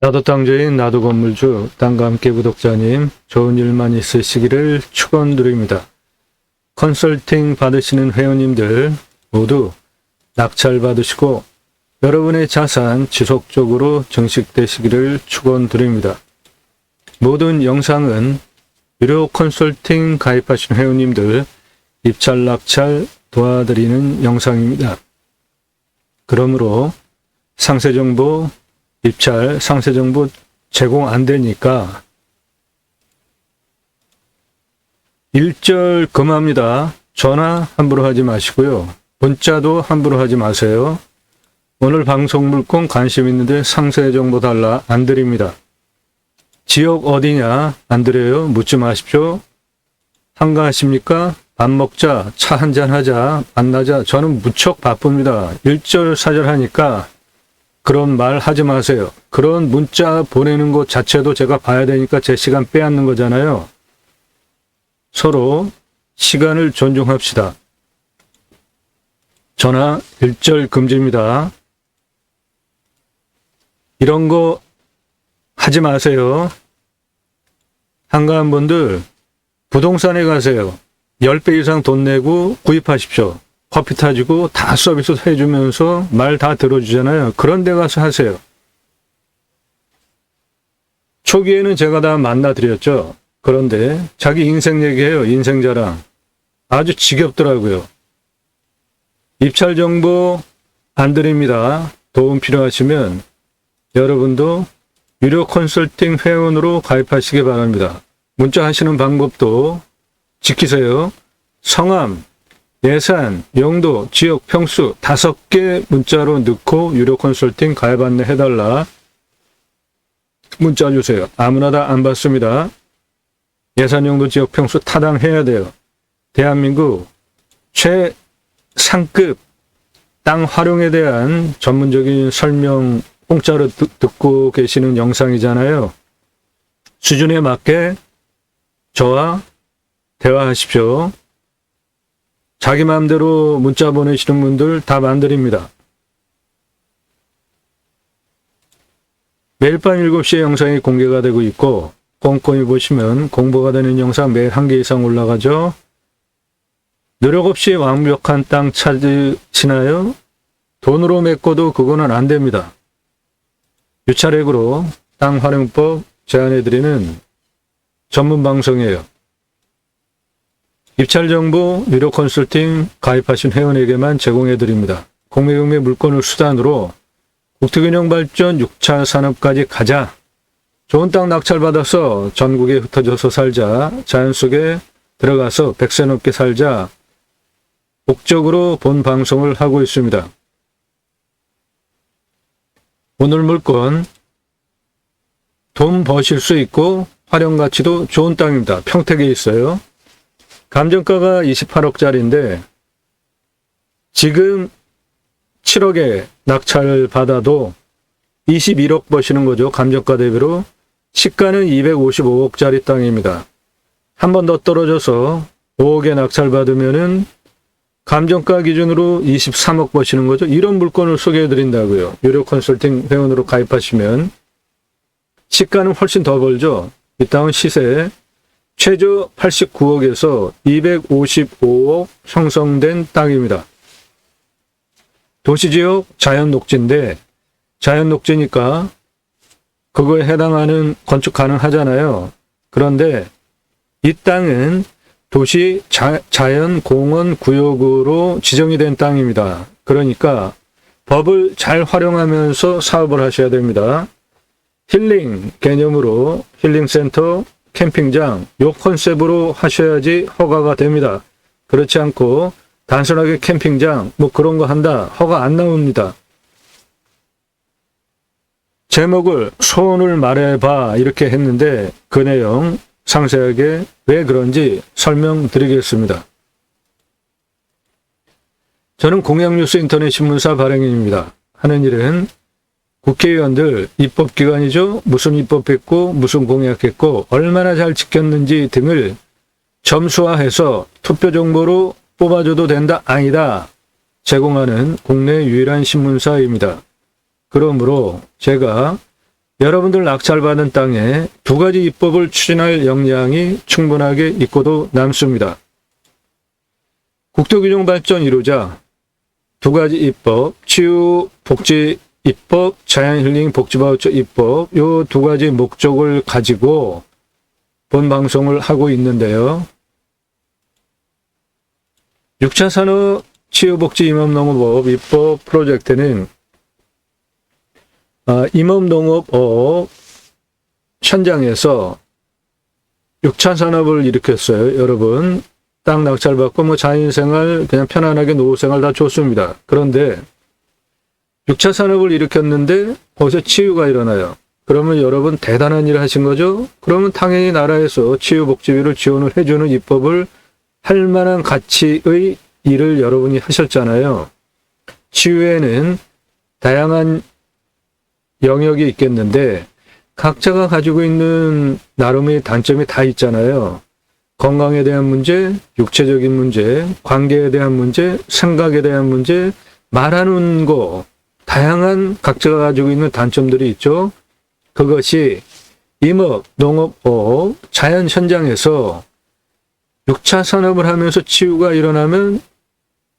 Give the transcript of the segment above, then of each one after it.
나도 땅주인 나도 건물주 땅과 함께 구독자님 좋은 일만 있으시기를 축원드립니다. 컨설팅 받으시는 회원님들 모두 낙찰 받으시고 여러분의 자산 지속적으로 증식되시기를 축원드립니다. 모든 영상은 유료 컨설팅 가입하신 회원님들 입찰 낙찰 도와드리는 영상입니다. 그러므로 상세정보 입찰 상세정보 제공 안 되니까 일절 금합니다. 전화 함부로 하지 마시고요. 문자도 함부로 하지 마세요. 오늘 방송 물건 관심 있는데 상세정보 달라 안 드립니다. 지역 어디냐 안 드려요. 묻지 마십시오. 한가하십니까? 밥 먹자, 차 한잔 하자, 만나자. 저는 무척 바쁩니다. 일절사절하니까 그런 말 하지 마세요. 그런 문자 보내는 것 자체도 제가 봐야 되니까 제 시간 빼앗는 거잖아요. 서로 시간을 존중합시다. 전화 일절 금지입니다. 이런 거 하지 마세요. 한가한 분들 부동산에 가세요. 10배 이상 돈 내고 구입하십시오. 커피 타주고 다 서비스 해주면서 말 다 들어주잖아요. 그런 데 가서 하세요. 초기에는 제가 다 만나드렸죠. 그런데 자기 인생 얘기해요. 인생 자랑. 아주 지겹더라고요. 입찰 정보 안 드립니다. 도움 필요하시면 여러분도 유료 컨설팅 회원으로 가입하시기 바랍니다. 문자 하시는 방법도 지키세요. 성함, 예산, 용도, 지역, 평수 5개 문자로 넣고 유료 컨설팅 가입 안내 해달라. 문자 주세요. 아무나 다 안 받습니다. 예산, 용도, 지역, 평수 타당해야 돼요. 대한민국 최상급 땅 활용에 대한 전문적인 설명 공짜로 듣고 계시는 영상이잖아요. 수준에 맞게 저와 대화하십시오. 자기 마음대로 문자 보내시는 분들 답 안 드립니다. 매일 밤 7시에 영상이 공개가 되고 있고 꼼꼼히 보시면 공부가 되는 영상 매일 1개 이상 올라가죠. 노력 없이 완벽한 땅 찾으시나요? 돈으로 메꿔도 그거는 안 됩니다. 유찰액으로 땅 활용법 제안해드리는 전문 방송이에요. 입찰 정보 유료 컨설팅 가입하신 회원에게만 제공해드립니다. 공매경매 물건을 수단으로 국토균형 발전 6차 산업까지 가자. 좋은 땅 낙찰받아서 전국에 흩어져서 살자. 자연 속에 들어가서 100세 넘게 살자. 목적으로 본 방송을 하고 있습니다. 오늘 물건 돈 버실 수 있고 활용가치도 좋은 땅입니다. 평택에 있어요. 감정가가 28억짜리인데 지금 7억에 낙찰 받아도 21억 버시는 거죠. 감정가 대비로. 시가는 255억짜리 땅입니다. 한 번 더 떨어져서 5억에 낙찰 받으면은 감정가 기준으로 23억 버시는 거죠. 이런 물건을 소개해 드린다고요. 유료 컨설팅 회원으로 가입하시면 시가는 훨씬 더 벌죠. 이 땅은 시세 최저 89억에서 255억 형성된 땅입니다. 도시지역 자연녹지인데 자연녹지니까 그거에 해당하는 건축 가능하잖아요. 그런데 이 땅은 도시 자연공원 구역으로 지정이 된 땅입니다. 그러니까 법을 잘 활용하면서 사업을 하셔야 됩니다. 힐링 개념으로 힐링센터 캠핑장 요 컨셉으로 하셔야지 허가가 됩니다. 그렇지 않고 단순하게 캠핑장 뭐 그런 거 한다 허가 안 나옵니다. 제목을 소원을 말해봐 이렇게 했는데 그 내용 상세하게 왜 그런지 설명드리겠습니다. 저는 공약뉴스 인터넷 신문사 발행인입니다. 하는 일은 국회의원들 입법기관이죠. 무슨 입법했고 무슨 공약했고 얼마나 잘 지켰는지 등을 점수화해서 투표 정보로 뽑아줘도 된다 아니다 제공하는 국내 유일한 신문사입니다. 그러므로 제가 여러분들 낙찰받은 땅에 두 가지 입법을 추진할 역량이 충분하게 있고도 남습니다. 국토규정 발전 이루자 두 가지 입법, 치유 복지 입법, 자연힐링 복지바우처 입법, 요 두 가지 목적을 가지고 본 방송을 하고 있는데요. 6차 산업 치유복지 임업농업업 입법 프로젝트는 임업농업업 현장에서 6차 산업을 일으켰어요. 여러분, 땅 낙찰받고 뭐 자연생활 그냥 편안하게 노후생활 다 좋습니다. 그런데 6차 산업을 일으켰는데 거기서 치유가 일어나요. 그러면 여러분 대단한 일을 하신 거죠? 그러면 당연히 나라에서 치유복지비를 지원을 해주는 입법을 할 만한 가치의 일을 여러분이 하셨잖아요. 치유에는 다양한 영역이 있겠는데 각자가 가지고 있는 나름의 단점이 다 있잖아요. 건강에 대한 문제, 육체적인 문제, 관계에 대한 문제, 생각에 대한 문제, 말하는 거, 다양한 각자가 가지고 있는 단점들이 있죠. 그것이 임업, 농업업, 자연 현장에서 6차 산업을 하면서 치유가 일어나면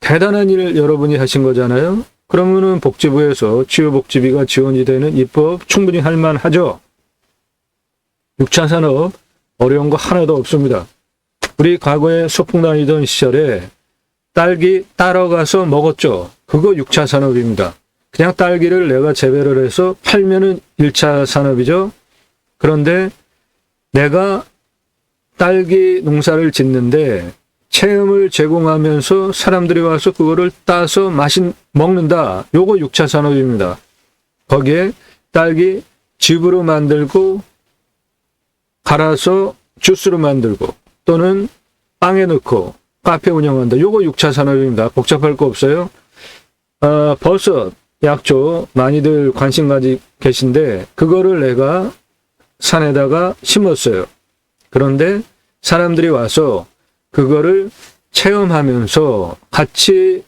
대단한 일을 여러분이 하신 거잖아요. 그러면은 복지부에서 치유복지비가 지원이 되는 입법 충분히 할 만하죠. 6차 산업 어려운 거 하나도 없습니다. 우리 과거에 소풍 다니던 시절에 딸기 따러 가서 먹었죠. 그거 6차 산업입니다. 그냥 딸기를 내가 재배를 해서 팔면은 1차 산업이죠. 그런데 내가 딸기 농사를 짓는데 체험을 제공하면서 사람들이 와서 그거를 따서 먹는다. 요거 6차 산업입니다. 거기에 딸기 즙으로 만들고 갈아서 주스로 만들고 또는 빵에 넣고 카페 운영한다. 요거 6차 산업입니다. 복잡할 거 없어요. 버섯, 약초 많이들 관심 가지고 계신데 그거를 내가 산에다가 심었어요. 그런데 사람들이 와서 그거를 체험하면서 같이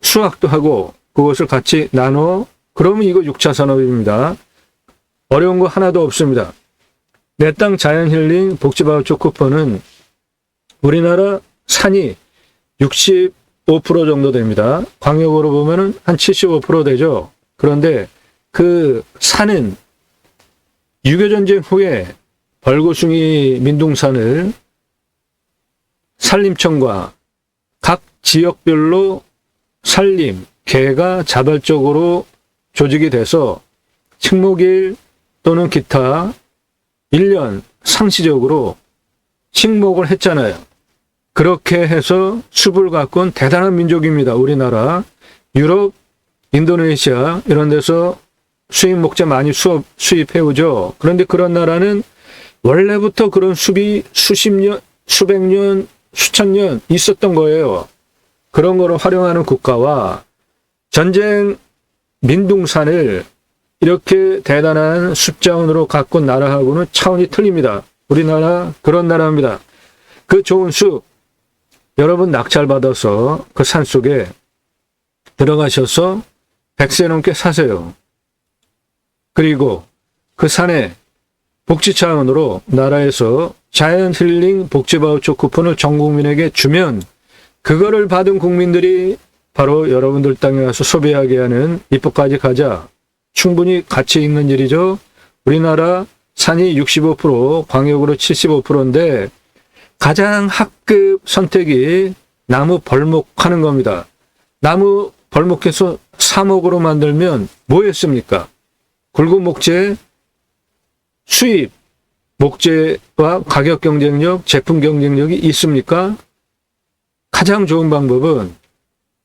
수확도 하고 그것을 같이 나눠 그러면 이거 6차 산업입니다. 어려운 거 하나도 없습니다. 내 땅 자연힐링 복지바우처 쿠폰은 우리나라 산이 65% 정도 됩니다. 광역으로 보면은 한 75% 되죠. 그런데 그 산은 유교전쟁 후에 벌거숭이 민둥산을 산림청과 각 지역별로 산림, 개가 자발적으로 조직이 돼서 식목일 또는 기타 1년 상시적으로 식목을 했잖아요. 그렇게 해서 숲을 가꾼 대단한 민족입니다. 우리나라, 유럽, 인도네시아 이런 데서 수입 목재 많이 수입해오죠. 그런데 그런 나라는 원래부터 그런 숲이 수십 년, 수백 년, 수천 년 있었던 거예요. 그런 거를 활용하는 국가와 전쟁 민둥산을 이렇게 대단한 숲자원으로 가꾼 나라하고는 차원이 틀립니다. 우리나라 그런 나라입니다. 그 좋은 숲 여러분 낙찰받아서 그 산속에 들어가셔서 100세 넘게 사세요. 그리고 그 산에 복지 차원으로 나라에서 자연힐링 복지바우처 쿠폰을 전 국민에게 주면 그거를 받은 국민들이 바로 여러분들 땅에 와서 소비하게 하는 입법까지 가자. 충분히 가치 있는 일이죠. 우리나라 산이 65%, 광역으로 75%인데 가장 합급 선택이 나무 벌목하는 겁니다. 나무 벌목해서 사목으로 만들면 뭐 했습니까? 굵은 목재, 수입, 목재와 가격 경쟁력, 제품 경쟁력이 있습니까? 가장 좋은 방법은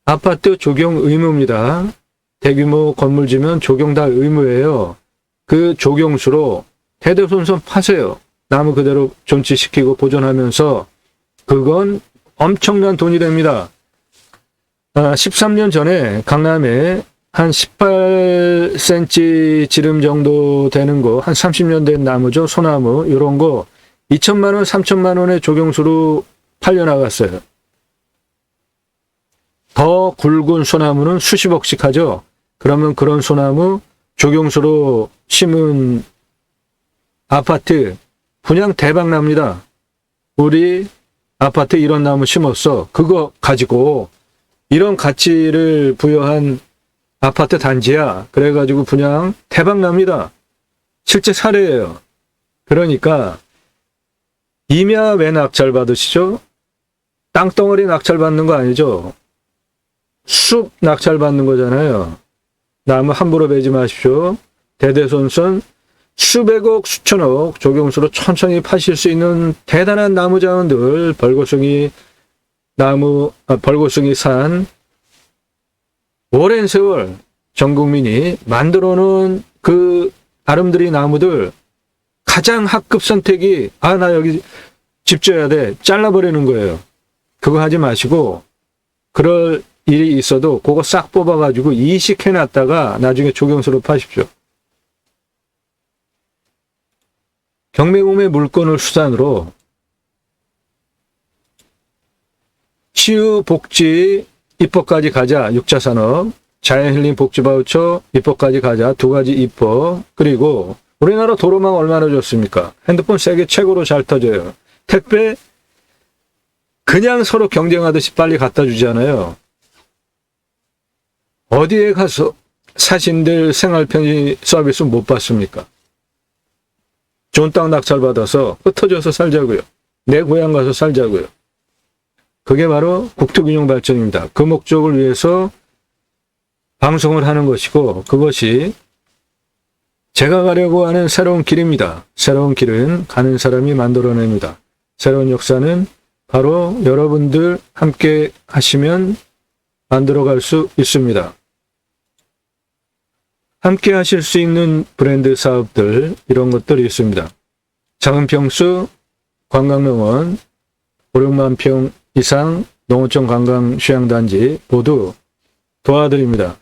아파트 조경 의무입니다. 대규모 건물 지면 조경 다 의무예요. 그 조경수로 대대손손 파세요. 나무 그대로 존치시키고 보존하면서 그건 엄청난 돈이 됩니다. 13년 전에 강남에 한 18cm 지름 정도 되는 거, 한 30년 된 나무죠. 소나무 이런 거 2천만 원, 3천만 원의 조경수로 팔려나갔어요. 더 굵은 소나무는 수십억씩 하죠. 그러면 그런 소나무 조경수로 심은 아파트 분양 대박 납니다. 우리 아파트 이런 나무 심었어. 그거 가지고 이런 가치를 부여한 아파트 단지야. 그래가지고 분양 대박 납니다. 실제 사례예요. 그러니까 임야 왜 낙찰 받으시죠? 땅덩어리 낙찰 받는 거 아니죠? 숲 낙찰 받는 거잖아요. 나무 함부로 베지 마십시오. 대대손손 수백억 수천억 조경수로 천천히 파실 수 있는 대단한 나무 자원들 벌거숭이 산 오랜 세월 전 국민이 만들어 놓은 그 아름드리 나무들 가장 합급 선택이 나 여기 집 져야 돼 잘라버리는 거예요. 그거 하지 마시고 그럴 일이 있어도 그거 싹 뽑아가지고 이식해놨다가 나중에 조경수로 파십시오. 경매공매 물건을 수단으로 치유복지 입법까지 가자 6차 산업, 자연힐링 복지바우처 입법까지 가자 2가지 입법. 그리고 우리나라 도로망 얼마나 좋습니까? 핸드폰 세계 최고로 잘 터져요. 택배 그냥 서로 경쟁하듯이 빨리 갖다 주잖아요. 어디에 가서 사신들 생활편의 서비스 못 받습니까? 좋은 땅 낙찰 받아서 흩어져서 살자고요. 내 고향 가서 살자고요. 그게 바로 국토균형 발전입니다. 그 목적을 위해서 방송을 하는 것이고 그것이 제가 가려고 하는 새로운 길입니다. 새로운 길은 가는 사람이 만들어냅니다. 새로운 역사는 바로 여러분들 함께 하시면 만들어갈 수 있습니다. 함께 하실 수 있는 브랜드 사업들 이런 것들이 있습니다. 작은 평수 관광농원 5, 6만 평 이상 농어촌 관광 휴양단지 모두 도와드립니다.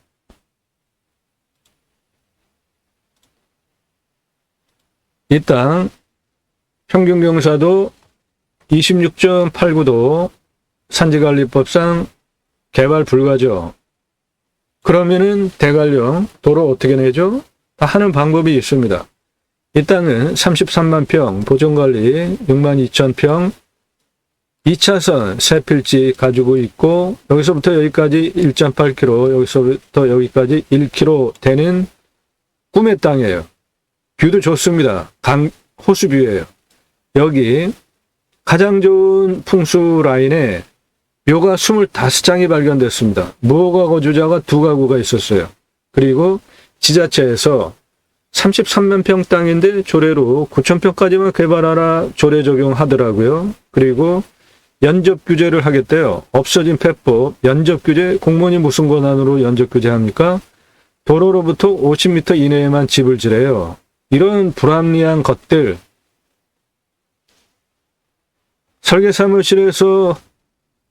이 땅 평균 경사도 26.89도 산지관리법상 개발 불가죠. 그러면은 대관령 도로 어떻게 내죠? 다 하는 방법이 있습니다. 이 땅은 33만 평 보존관리 6만 2천 평 2차선 세 필지 가지고 있고 여기서부터 여기까지 1.8km 여기서부터 여기까지 1km 되는 꿈의 땅이에요. 뷰도 좋습니다. 호수뷰예요. 여기 가장 좋은 풍수 라인에 묘가 25장이 발견됐습니다. 무허가 거주자가 2가구가 있었어요. 그리고 지자체에서 33만 평 땅인데 조례로 9천 평까지만 개발하라 조례 적용하더라고요. 그리고 연접 규제를 하겠대요. 없어진 폐법, 연접 규제, 공무원이 무슨 권한으로 연접 규제합니까? 도로로부터 50m 이내에만 집을 지래요. 이런 불합리한 것들 설계사무실에서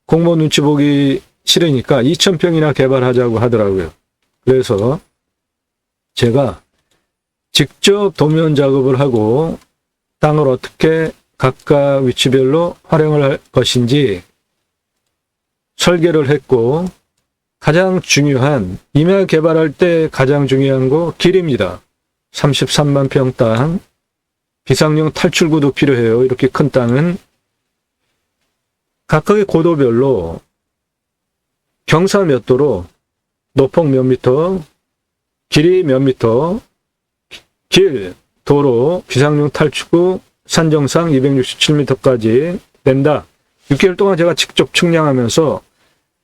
공무원 눈치 보기 싫으니까 2,000평이나 개발하자고 하더라고요. 그래서 제가 직접 도면 작업을 하고 땅을 어떻게 각각 위치별로 활용을 할 것인지 설계를 했고 가장 중요한 임야 개발할 때 가장 중요한 거 길입니다. 33만 평 땅 비상용 탈출구도 필요해요. 이렇게 큰 땅은 각각의 고도별로 경사 몇 도로 노폭 몇 미터 길이 몇 미터 길 도로 비상용 탈출구 산정상 267m까지 낸다. 6개월 동안 제가 직접 측량하면서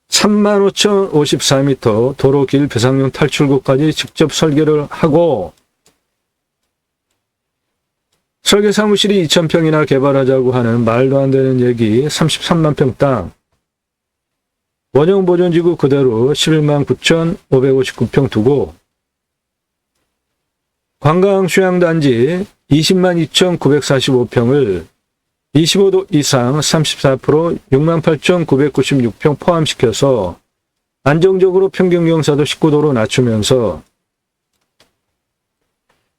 35,054m 도로 길 비상용 탈출구까지 직접 설계를 하고 설계 사무실이 2,000평이나 개발하자고 하는 말도 안 되는 얘기 33만 평 땅 원형 보존지구 그대로 11만 9,559평 두고 관광 휴양단지 20만 2,945평을 25도 이상 34% 6만 8,996평 포함시켜서 안정적으로 평균 경사도 19도로 낮추면서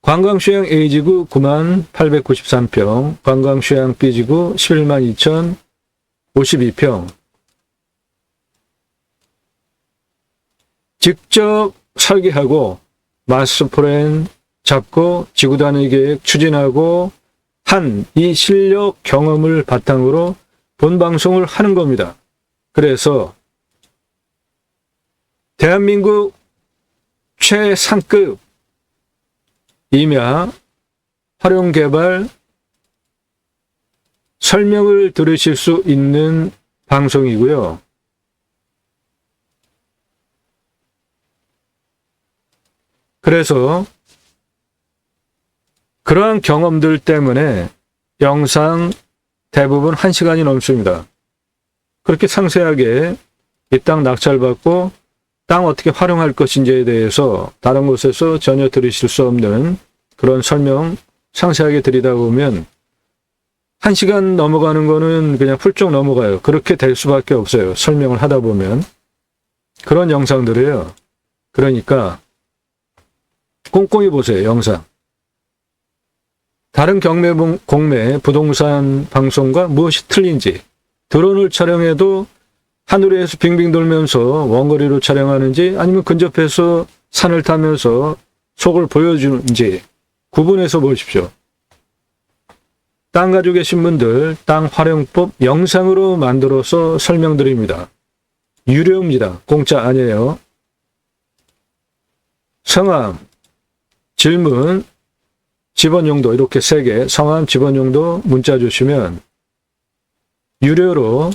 관광휴양 A지구 9만 893평, 관광휴양 B지구 11만 2,052평. 직접 설계하고 마스터 플랜 잡고 지구 단위 계획 추진하고 한 이 실력 경험을 바탕으로 본 방송을 하는 겁니다. 그래서 대한민국 최상급 임야 활용 개발 설명을 들으실 수 있는 방송이고요. 그래서 그러한 경험들 때문에 영상 대부분 1시간이 넘습니다. 그렇게 상세하게 이 땅 낙찰받고 땅 어떻게 활용할 것인지에 대해서 다른 곳에서 전혀 들으실 수 없는 그런 설명 상세하게 드리다 보면 1시간 넘어가는 거는 그냥 훌쩍 넘어가요. 그렇게 될 수밖에 없어요. 설명을 하다 보면. 그런 영상들이에요. 그러니까 꼼꼼히 보세요. 영상. 다른 공매 부동산 방송과 무엇이 틀린지, 드론을 촬영해도 하늘에서 빙빙 돌면서 원거리로 촬영하는지 아니면 근접해서 산을 타면서 속을 보여주는지 구분해서 보십시오. 땅 가지고 계신 분들 땅 활용법 영상으로 만들어서 설명드립니다. 유료입니다. 공짜 아니에요. 성함, 질문, 집원용도 이렇게 3개, 성함, 집원용도 문자 주시면 유료로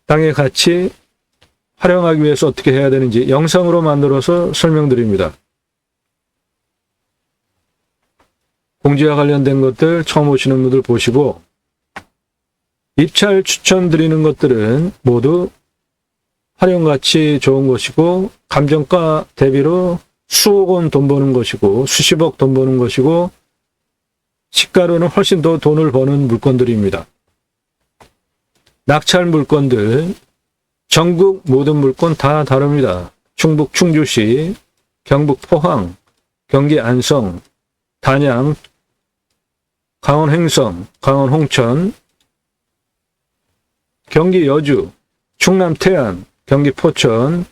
땅의 가치 활용하기 위해서 어떻게 해야 되는지 영상으로 만들어서 설명드립니다. 공지와 관련된 것들 처음 오시는 분들 보시고 입찰 추천드리는 것들은 모두 활용가치 좋은 것이고 감정가 대비로 수억 원 돈 버는 것이고 수십억 돈 버는 것이고 시가로는 훨씬 더 돈을 버는 물건들입니다. 낙찰 물건들 전국 모든 물건 다 다릅니다. 충북 충주시, 경북 포항, 경기 안성, 단양, 강원 횡성, 강원 홍천, 경기 여주, 충남 태안, 경기 포천,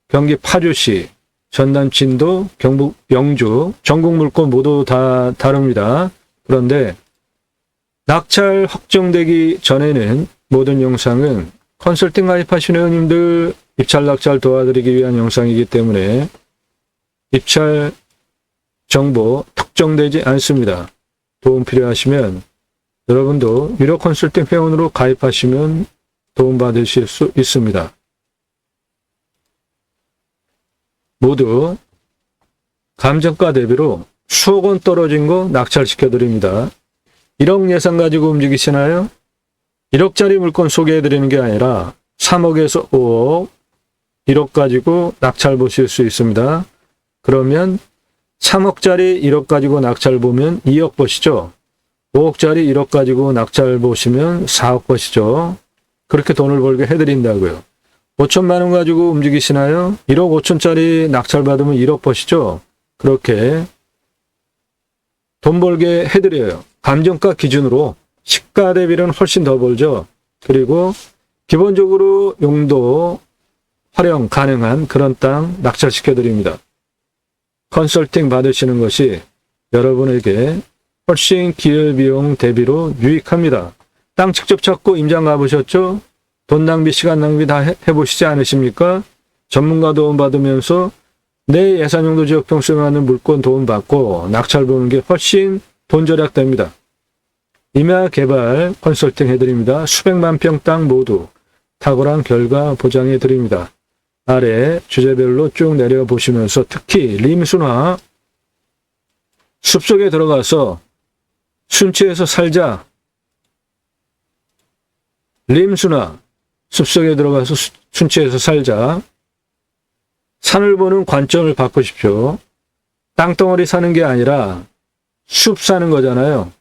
경기 파주시, 전남 진도, 경북 영주, 전국 물건 모두 다 다릅니다. 그런데 낙찰 확정되기 전에는 모든 영상은 컨설팅 가입하신 회원님들 입찰 낙찰 도와드리기 위한 영상이기 때문에 입찰 정보 특정되지 않습니다. 도움 필요하시면 여러분도 유료 컨설팅 회원으로 가입하시면 도움받으실 수 있습니다. 모두 감정가 대비로 수억 원 떨어진 거 낙찰시켜드립니다. 1억 예산 가지고 움직이시나요? 1억짜리 물건 소개해드리는 게 아니라 3억에서 5억, 1억 가지고 낙찰 보실 수 있습니다. 그러면 3억짜리 1억 가지고 낙찰 보면 2억 버시죠. 5억짜리 1억 가지고 낙찰 보시면 4억 버시죠. 그렇게 돈을 벌게 해드린다고요. 5천만 원 가지고 움직이시나요? 1억 5천짜리 낙찰 받으면 1억 버시죠. 그렇게 돈 벌게 해드려요. 감정가 기준으로 시가 대비는 훨씬 더 벌죠. 그리고 기본적으로 용도 활용 가능한 그런 땅 낙찰시켜드립니다. 컨설팅 받으시는 것이 여러분에게 훨씬 기회비용 대비로 유익합니다. 땅 직접 찾고 임장 가보셨죠? 돈 낭비, 시간 낭비 다 해보시지 않으십니까? 전문가 도움 받으면서 내 예산용도 지역 평수에 맞는 물건 도움 받고 낙찰 보는 게 훨씬 돈 절약됩니다. 임야 개발 컨설팅 해드립니다. 수백만 평 땅 모두 탁월한 결과 보장해 드립니다. 아래 주제별로 쭉 내려보시면서 특히 림순화 숲속에 들어가서 순치에서 살자. 림순화 숲속에 들어가서 순치에서 살자. 산을 보는 관점을 바꾸십시오. 땅덩어리 사는 게 아니라 숲 사는 거잖아요.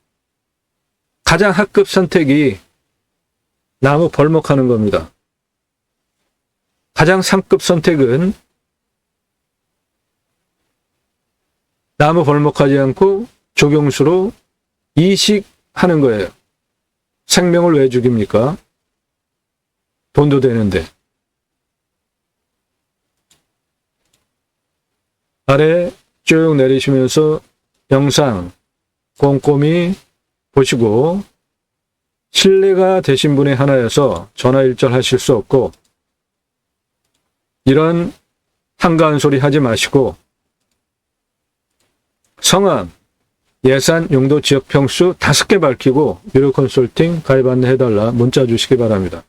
가장 하급 선택이 나무 벌목하는 겁니다. 가장 상급 선택은 나무 벌목하지 않고 조경수로 이식하는 거예요. 생명을 왜 죽입니까? 돈도 되는데. 아래 쭉 내리시면서 영상 꼼꼼히 보시고 신뢰가 되신 분의 하나여서 전화일절 하실 수 없고 이런 한가한 소리 하지 마시고 성함, 예산, 용도, 지역 평수 5개 밝히고 유료 컨설팅 가입 안내해달라 문자 주시기 바랍니다.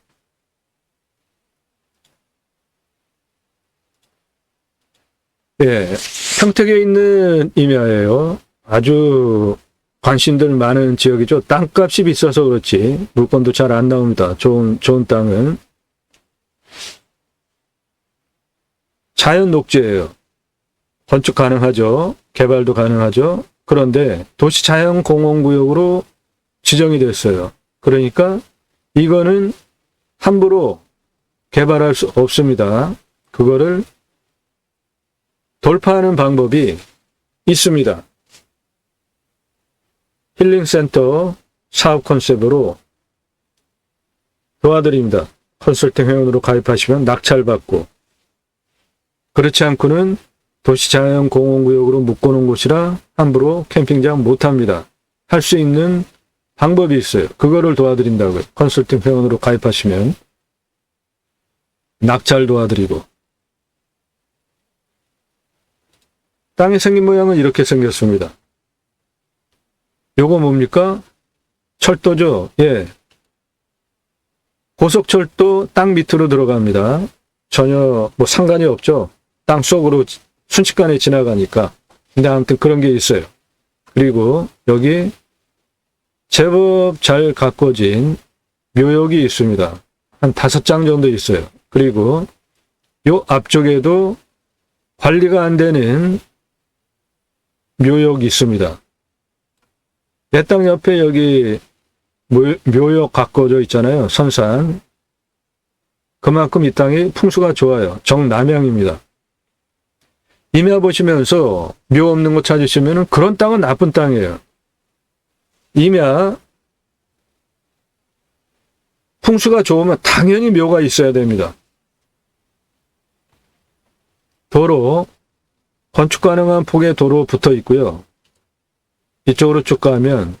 예, 평택에 있는 임야예요. 아주 관심들 많은 지역이죠. 땅값이 비싸서 그렇지 물건도 잘 안 나옵니다. 좋은 땅은. 자연 녹지예요. 건축 가능하죠. 개발도 가능하죠. 그런데 도시자연공원구역으로 지정이 됐어요. 그러니까 이거는 함부로 개발할 수 없습니다. 그거를 돌파하는 방법이 있습니다. 힐링센터 사업 컨셉으로 도와드립니다. 컨설팅 회원으로 가입하시면 낙찰받고, 그렇지 않고는 도시자연공원구역으로 묶어놓은 곳이라 함부로 캠핑장 못합니다. 할 수 있는 방법이 있어요. 그거를 도와드린다고요. 컨설팅 회원으로 가입하시면 낙찰 도와드리고. 땅의 생긴 모양은 이렇게 생겼습니다. 요거 뭡니까? 철도죠. 예. 고속철도 땅 밑으로 들어갑니다. 전혀 뭐 상관이 없죠. 땅 속으로 순식간에 지나가니까. 근데 아무튼 그런 게 있어요. 그리고 여기 제법 잘 가꿔진 묘역이 있습니다. 한 5장 정도 있어요. 그리고 요 앞쪽에도 관리가 안 되는 묘역이 있습니다. 내 땅 옆에 여기 묘역 가꿔져 있잖아요. 선산. 그만큼 이 땅이 풍수가 좋아요. 정남향입니다. 임야 보시면서 묘 없는 거 찾으시면 그런 땅은 나쁜 땅이에요. 임야 풍수가 좋으면 당연히 묘가 있어야 됩니다. 도로, 건축 가능한 폭의 도로 붙어 있고요. 이쪽으로 쭉 가면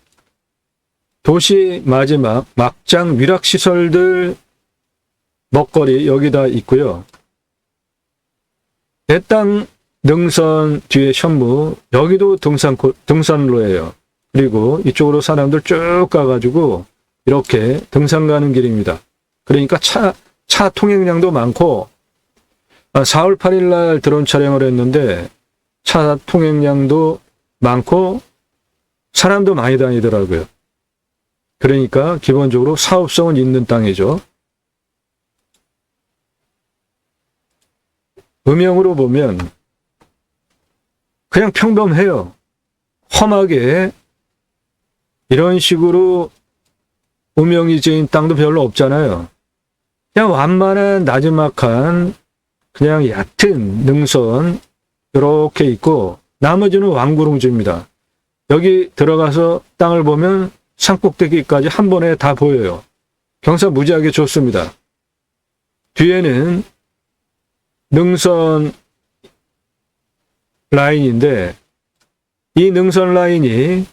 도시 마지막 막장 위락시설들 먹거리 여기다 있고요. 내 땅 능선 뒤에 현무 여기도 등산로예요. 그리고 이쪽으로 사람들 쭉 가가지고 이렇게 등산 가는 길입니다. 그러니까 차 통행량도 많고 4월 8일 날 드론 촬영을 했는데 차 통행량도 많고 사람도 많이 다니더라고요. 그러니까 기본적으로 사업성은 있는 땅이죠. 음영으로 보면 그냥 평범해요. 험하게 이런 식으로 음영이 지은 땅도 별로 없잖아요. 그냥 완만한 나지막한 그냥 얕은 능선 이렇게 있고 나머지는 왕구릉지입니다. 여기 들어가서 땅을 보면 산꼭대기까지 한 번에 다 보여요. 경사 무지하게 좋습니다. 뒤에는 능선 라인인데 이 능선 라인이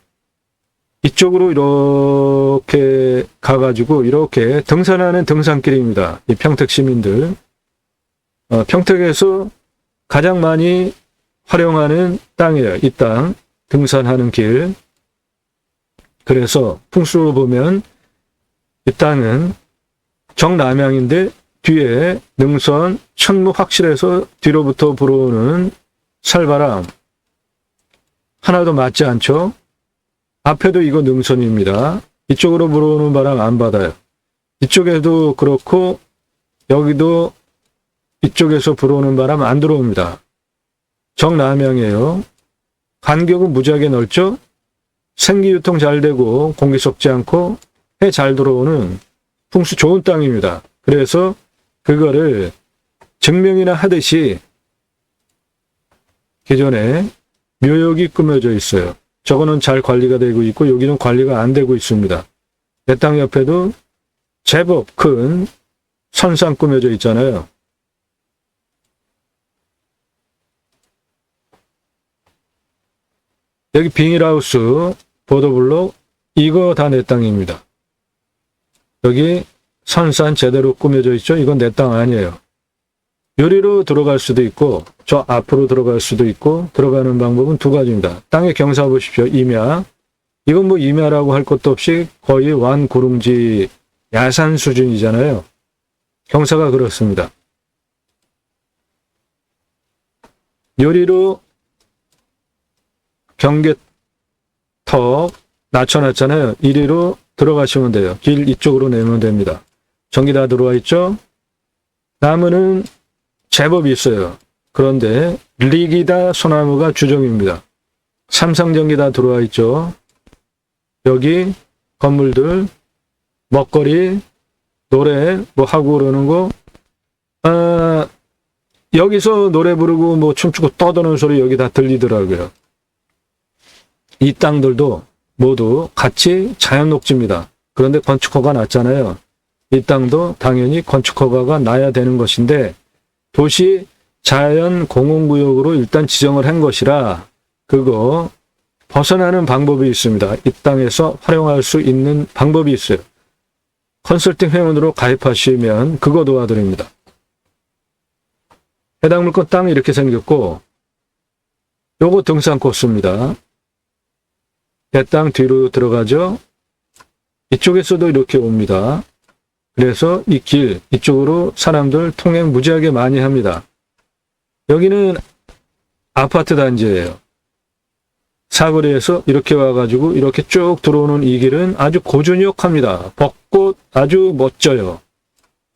이쪽으로 이렇게 가가지고 이렇게 등산하는 등산길입니다. 이 평택 시민들. 평택에서 가장 많이 활용하는 땅이에요. 이 땅. 등산하는 길. 그래서 풍수로 보면 이 땅은 정남향인데 뒤에 능선 천무 확실해서 뒤로부터 불어오는 살바람 하나도 맞지 않죠? 앞에도 이거 능선입니다. 이쪽으로 불어오는 바람 안 받아요. 이쪽에도 그렇고 여기도 이쪽에서 불어오는 바람 안 들어옵니다. 정남향이에요. 간격은 무지하게 넓죠? 생기유통 잘 되고 공기 썩지 않고 해 잘 들어오는 풍수 좋은 땅입니다. 그래서 그거를 증명이나 하듯이 기존에 묘역이 꾸며져 있어요. 저거는 잘 관리가 되고 있고 여기는 관리가 안 되고 있습니다. 내 땅 옆에도 제법 큰 선산 꾸며져 있잖아요. 여기 비닐하우스, 보도블록, 이거 다 내 땅입니다. 여기 선산 제대로 꾸며져 있죠? 이건 내 땅 아니에요. 요리로 들어갈 수도 있고 저 앞으로 들어갈 수도 있고 들어가는 방법은 두 가지입니다. 땅에 경사 보십시오. 임야. 이건 뭐 임야라고 할 것도 없이 거의 완구릉지 야산 수준이잖아요. 경사가 그렇습니다. 요리로 경계턱 낮춰놨잖아요. 이리로 들어가시면 돼요. 길 이쪽으로 내면 됩니다. 전기 다 들어와 있죠? 나무는 제법 있어요. 그런데 리기다 소나무가 주종입니다. 삼성전기 다 들어와 있죠. 여기 건물들 먹거리 노래 뭐 하고 그러는 거 여기서 노래 부르고 뭐 춤추고 떠드는 소리 여기 다 들리더라고요. 이 땅들도 모두 같이 자연 녹지입니다. 그런데 건축허가 났잖아요. 이 땅도 당연히 건축허가가 나야 되는 것인데 도시 자연 공원구역으로 일단 지정을 한 것이라 그거 벗어나는 방법이 있습니다. 이 땅에서 활용할 수 있는 방법이 있어요. 컨설팅 회원으로 가입하시면 그거 도와드립니다. 해당 물건 땅이 이렇게 생겼고 요거 등산 코스입니다. 내 땅 뒤로 들어가죠. 이쪽에서도 이렇게 옵니다. 그래서 이 길 이쪽으로 사람들 통행 무지하게 많이 합니다. 여기는 아파트 단지예요. 사거리에서 이렇게 와가지고 이렇게 쭉 들어오는 이 길은 아주 고즈넉합니다. 벚꽃 아주 멋져요.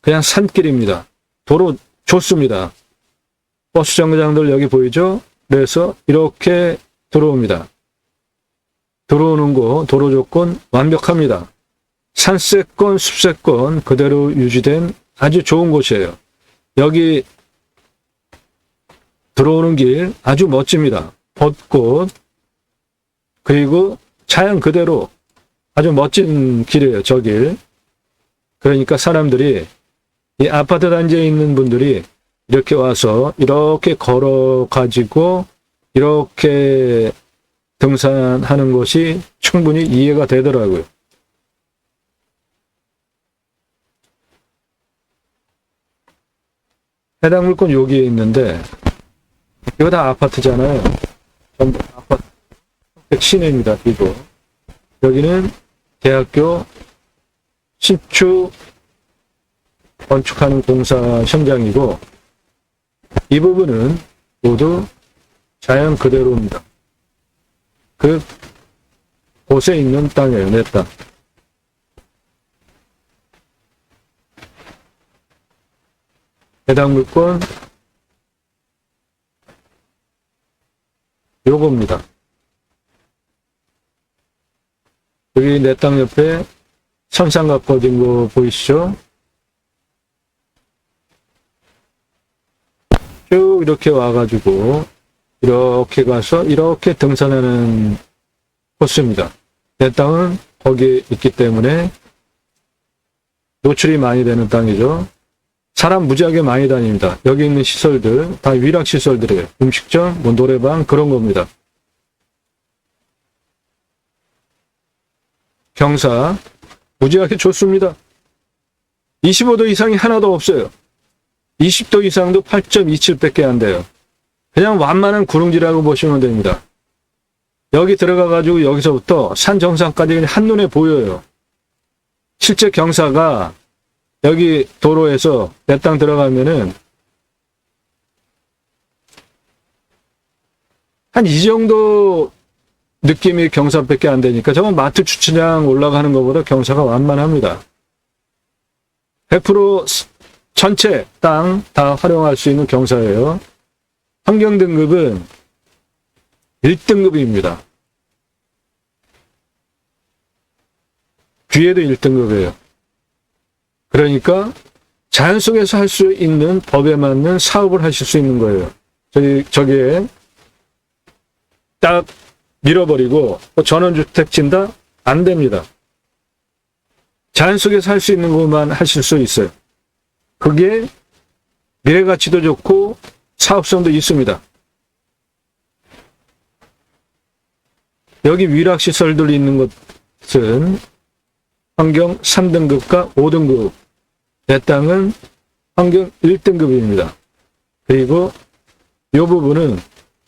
그냥 산길입니다. 도로 좋습니다. 버스 정류장들 여기 보이죠? 그래서 이렇게 들어옵니다. 들어오는 거 도로 조건 완벽합니다. 산세권, 숲세권 그대로 유지된 아주 좋은 곳이에요. 여기 들어오는 길 아주 멋집니다. 벚꽃 그리고 자연 그대로 아주 멋진 길이에요. 저 길. 그러니까 사람들이 이 아파트 단지에 있는 분들이 이렇게 와서 이렇게 걸어가지고 이렇게 등산하는 것이 충분히 이해가 되더라고요. 해당 물건 여기에 있는데 이거 다 아파트잖아요. 전부 아파트 시내입니다. 이거 여기는 대학교 신축 건축하는 공사 현장이고 이 부분은 모두 자연 그대로입니다. 그 곳에 있는 땅이에요. 내 땅. 해당 물건 요겁니다. 여기 내 땅 옆에 선상 가꿔진 거 보이시죠? 쭉 이렇게 와가지고 이렇게 가서 이렇게 등산하는 코스입니다. 내 땅은 거기에 있기 때문에 노출이 많이 되는 땅이죠. 사람 무지하게 많이 다닙니다. 여기 있는 시설들 다 위락시설들이에요. 음식점, 뭐 노래방 그런 겁니다. 경사 무지하게 좋습니다. 25도 이상이 하나도 없어요. 20도 이상도 8.27밖에 안 돼요. 그냥 완만한 구릉지라고 보시면 됩니다. 여기 들어가가지고 여기서부터 산 정상까지 그냥 한눈에 보여요. 실제 경사가 여기 도로에서 내 땅 들어가면은 한 이 정도 느낌이 경사밖에 안 되니까 저건 마트 주차장 올라가는 것보다 경사가 완만합니다. 100% 전체 땅 다 활용할 수 있는 경사예요. 환경 등급은 1등급입니다. 뒤에도 1등급이에요. 그러니까 자연 속에서 할 수 있는 법에 맞는 사업을 하실 수 있는 거예요. 저기에 딱 밀어버리고 전원주택 진다? 안 됩니다. 자연 속에서 할 수 있는 것만 하실 수 있어요. 그게 미래가치도 좋고 사업성도 있습니다. 여기 위락시설들이 있는 것은 환경 3등급과 5등급, 내 땅은 환경 1등급입니다. 그리고 이 부분은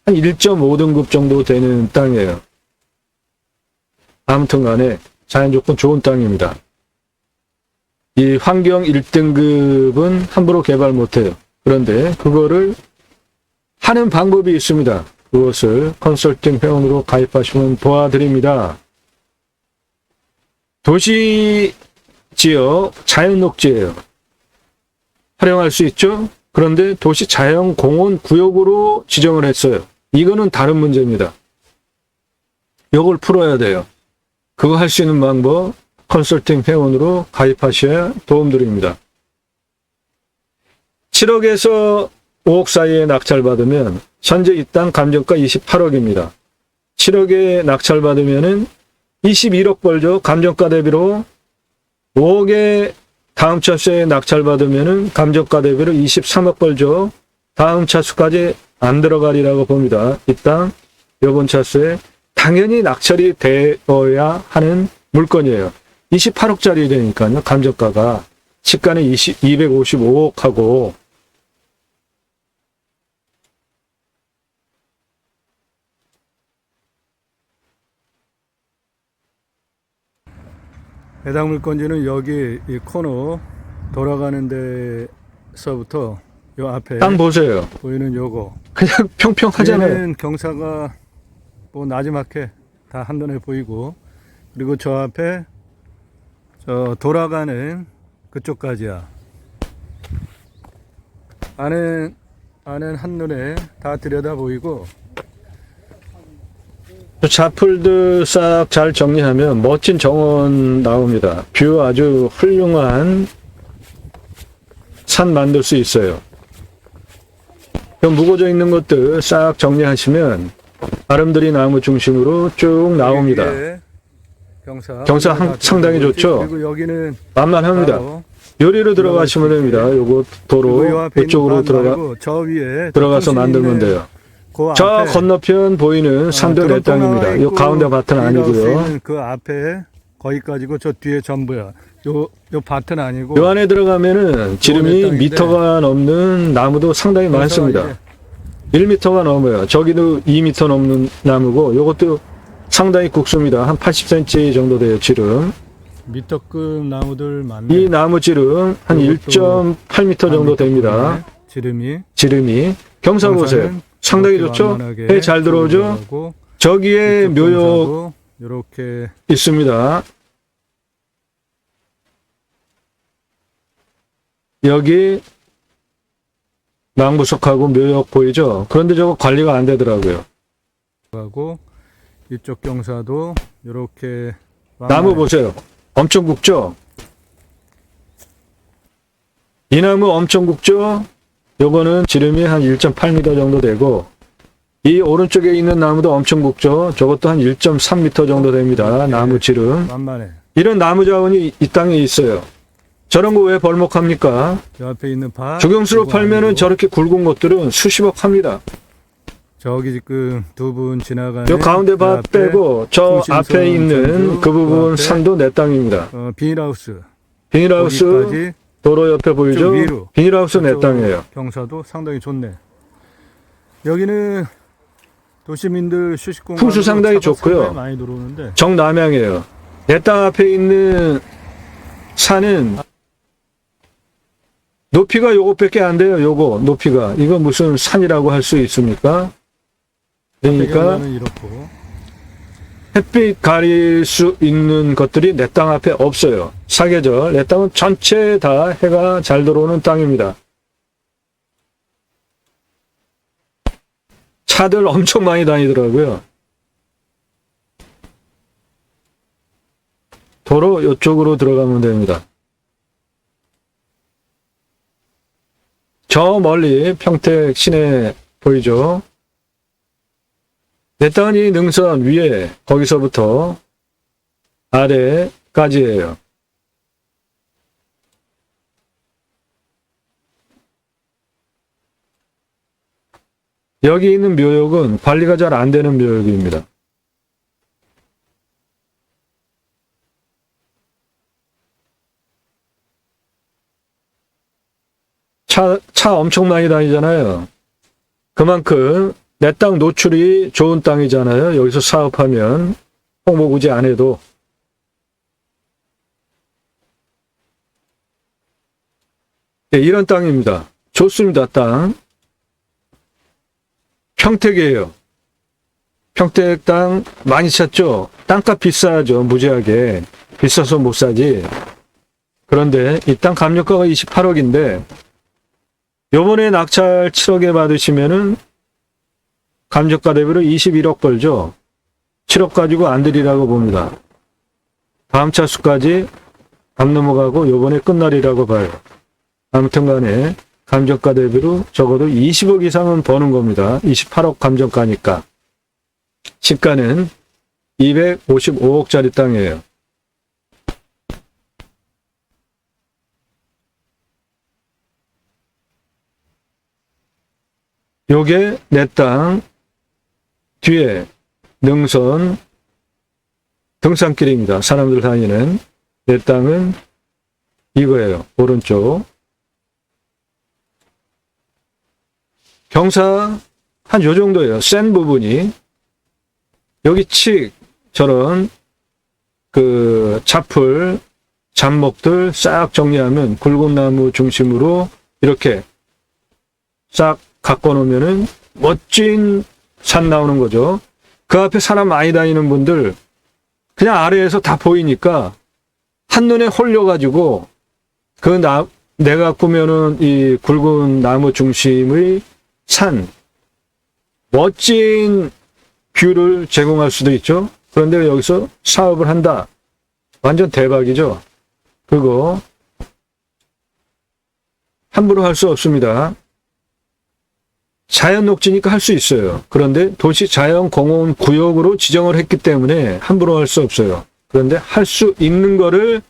한 1.5등급 정도 되는 땅이에요. 아무튼 간에 자연조건 좋은 땅입니다. 이 환경 1등급은 함부로 개발 못해요. 그런데 그거를 하는 방법이 있습니다. 그것을 컨설팅 회원으로 가입하시면 도와드립니다. 도시지역 자연녹지예요. 활용할 수 있죠? 그런데 도시자연공원구역으로 지정을 했어요. 이거는 다른 문제입니다. 이걸 풀어야 돼요. 그거 할 수 있는 방법 컨설팅 회원으로 가입하셔야 도움드립니다. 7억에서 5억 사이에 낙찰받으면 현재 이 땅 감정가 28억입니다. 7억에 낙찰받으면은 21억 벌죠. 감정가 대비로. 5억에 다음 차수에 낙찰받으면은 감정가 대비로 23억 벌죠. 다음 차수까지 안 들어가리라고 봅니다. 이 땅 이번 차수에 당연히 낙찰이 되어야 하는 물건이에요. 28억짜리 되니까요. 감정가가 시가는 255억하고 해당 물건지는 여기 이 코너 돌아가는 데서부터 요 앞에 땅 보세요. 보이는 요거 그냥 평평하잖아요. 얘는 경사가 뭐 나지막해 다 한눈에 보이고, 그리고 저 앞에 저 돌아가는 그쪽까지야. 안은 한눈에 다 들여다 보이고, 자풀들 싹 잘 정리하면 멋진 정원 나옵니다. 뷰 아주 훌륭한 산 만들 수 있어요. 무거워져 있는 것들 싹 정리하시면 아름드리 나무 중심으로 쭉 나옵니다. 경사 상당히 좋죠? 그리고 여기는 만만합니다. 요리로 들어가시면 됩니다. 요거 도로 이쪽으로 들어가서 만들면 돼요. 저 건너편 보이는 산도 내 땅입니다. 이 가운데 밭은 아니고요. 그 앞에 거기까지고 저 뒤에 전부야. 요 밭은 아니고. 요 안에 들어가면은 지름이 미터가 넘는 나무도 상당히 많습니다. 1미터가 넘어요. 저기도 2미터 넘는 나무고, 요것도 상당히 국수입니다. 한 80cm 정도 돼요, 지름. 미터급 나무들 많네. 이 나무 지름 한 1.8m 정도 됩니다. 지름이. 경사 보세요. 상당히 좋죠? 해 잘 들어오죠? 저기에 묘역 이렇게 있습니다. 여기 망부석하고 묘역 보이죠? 그런데 저거 관리가 안 되더라고요. 하고 이쪽 경사도 이렇게 나무 보세요. 엄청 굵죠? 이 나무 엄청 굵죠? 요거는 지름이 한 1.8m 정도 되고, 이 오른쪽에 있는 나무도 엄청 굵죠? 저것도 한 1.3m 정도 됩니다. 나무 지름. 이런 나무 자원이 이 땅에 있어요. 저런 거 왜 벌목합니까? 저 앞에 있는 밭. 조경수로 팔면은 저렇게 굵은 것들은 수십억 합니다. 저기 지금 두 분 지나가는 저 가운데 밭 빼고 저 앞에 있는 그 부분 산도 내 땅입니다. 비닐하우스 도로 옆에 보이죠? 비닐하우스 내 땅이에요. 경사도 상당히 좋네. 여기는 도시민들 휴식공간 풍수 상당히 좋고요. 많이 들어오는데 정남향이에요. 내 땅 앞에 있는 산은 높이가 요것밖에 안 돼요. 요거 높이가 이거 무슨 산이라고 할 수 있습니까? 그러니까 햇빛 가릴 수 있는 것들이 내 땅 앞에 없어요. 사계절 내 땅은 전체 다 해가 잘 들어오는 땅입니다. 차들 엄청 많이 다니더라고요. 도로 이쪽으로 들어가면 됩니다. 저 멀리 평택 시내 보이죠? 내 땅은 이 능선 위에 거기서부터 아래까지예요. 여기 있는 묘역은 관리가 잘 안 되는 묘역입니다. 차 엄청 많이 다니잖아요. 그만큼 내 땅 노출이 좋은 땅이잖아요. 여기서 사업하면 홍보 굳이 안 해도. 네, 이런 땅입니다. 좋습니다. 땅. 평택이에요. 평택 땅 많이 찾죠? 땅값 비싸죠. 무지하게. 비싸서 못 사지. 그런데 이 땅 감정가가 28억인데 요번에 낙찰 7억에 받으시면은 감정가 대비로 21억 벌죠. 7억 가지고 안 드리라고 봅니다. 다음 차수까지 안 넘어가고 요번에 끝날이라고 봐요. 아무튼 간에 감정가 대비로 적어도 20억 이상은 버는 겁니다. 28억 감정가니까. 시가는 255억짜리 땅이에요. 요게 내 땅 뒤에 능선 등산길입니다. 사람들 다니는. 내 땅은 이거예요. 오른쪽. 경사 한 요 정도예요. 센 부분이. 여기 저런 잡풀, 잡목들 싹 정리하면 굵은 나무 중심으로 이렇게 싹 갖고 놓으면은 멋진 산 나오는 거죠. 그 앞에 사람 많이 다니는 분들 그냥 아래에서 다 보이니까 한눈에 홀려가지고 내가 꾸며놓은 이 굵은 나무 중심의 산, 멋진 뷰를 제공할 수도 있죠. 그런데 여기서 사업을 한다. 완전 대박이죠. 그거 함부로 할 수 없습니다. 자연 녹지니까 할 수 있어요. 그런데 도시 자연공원 구역으로 지정을 했기 때문에 함부로 할 수 없어요. 그런데 할 수 있는 거를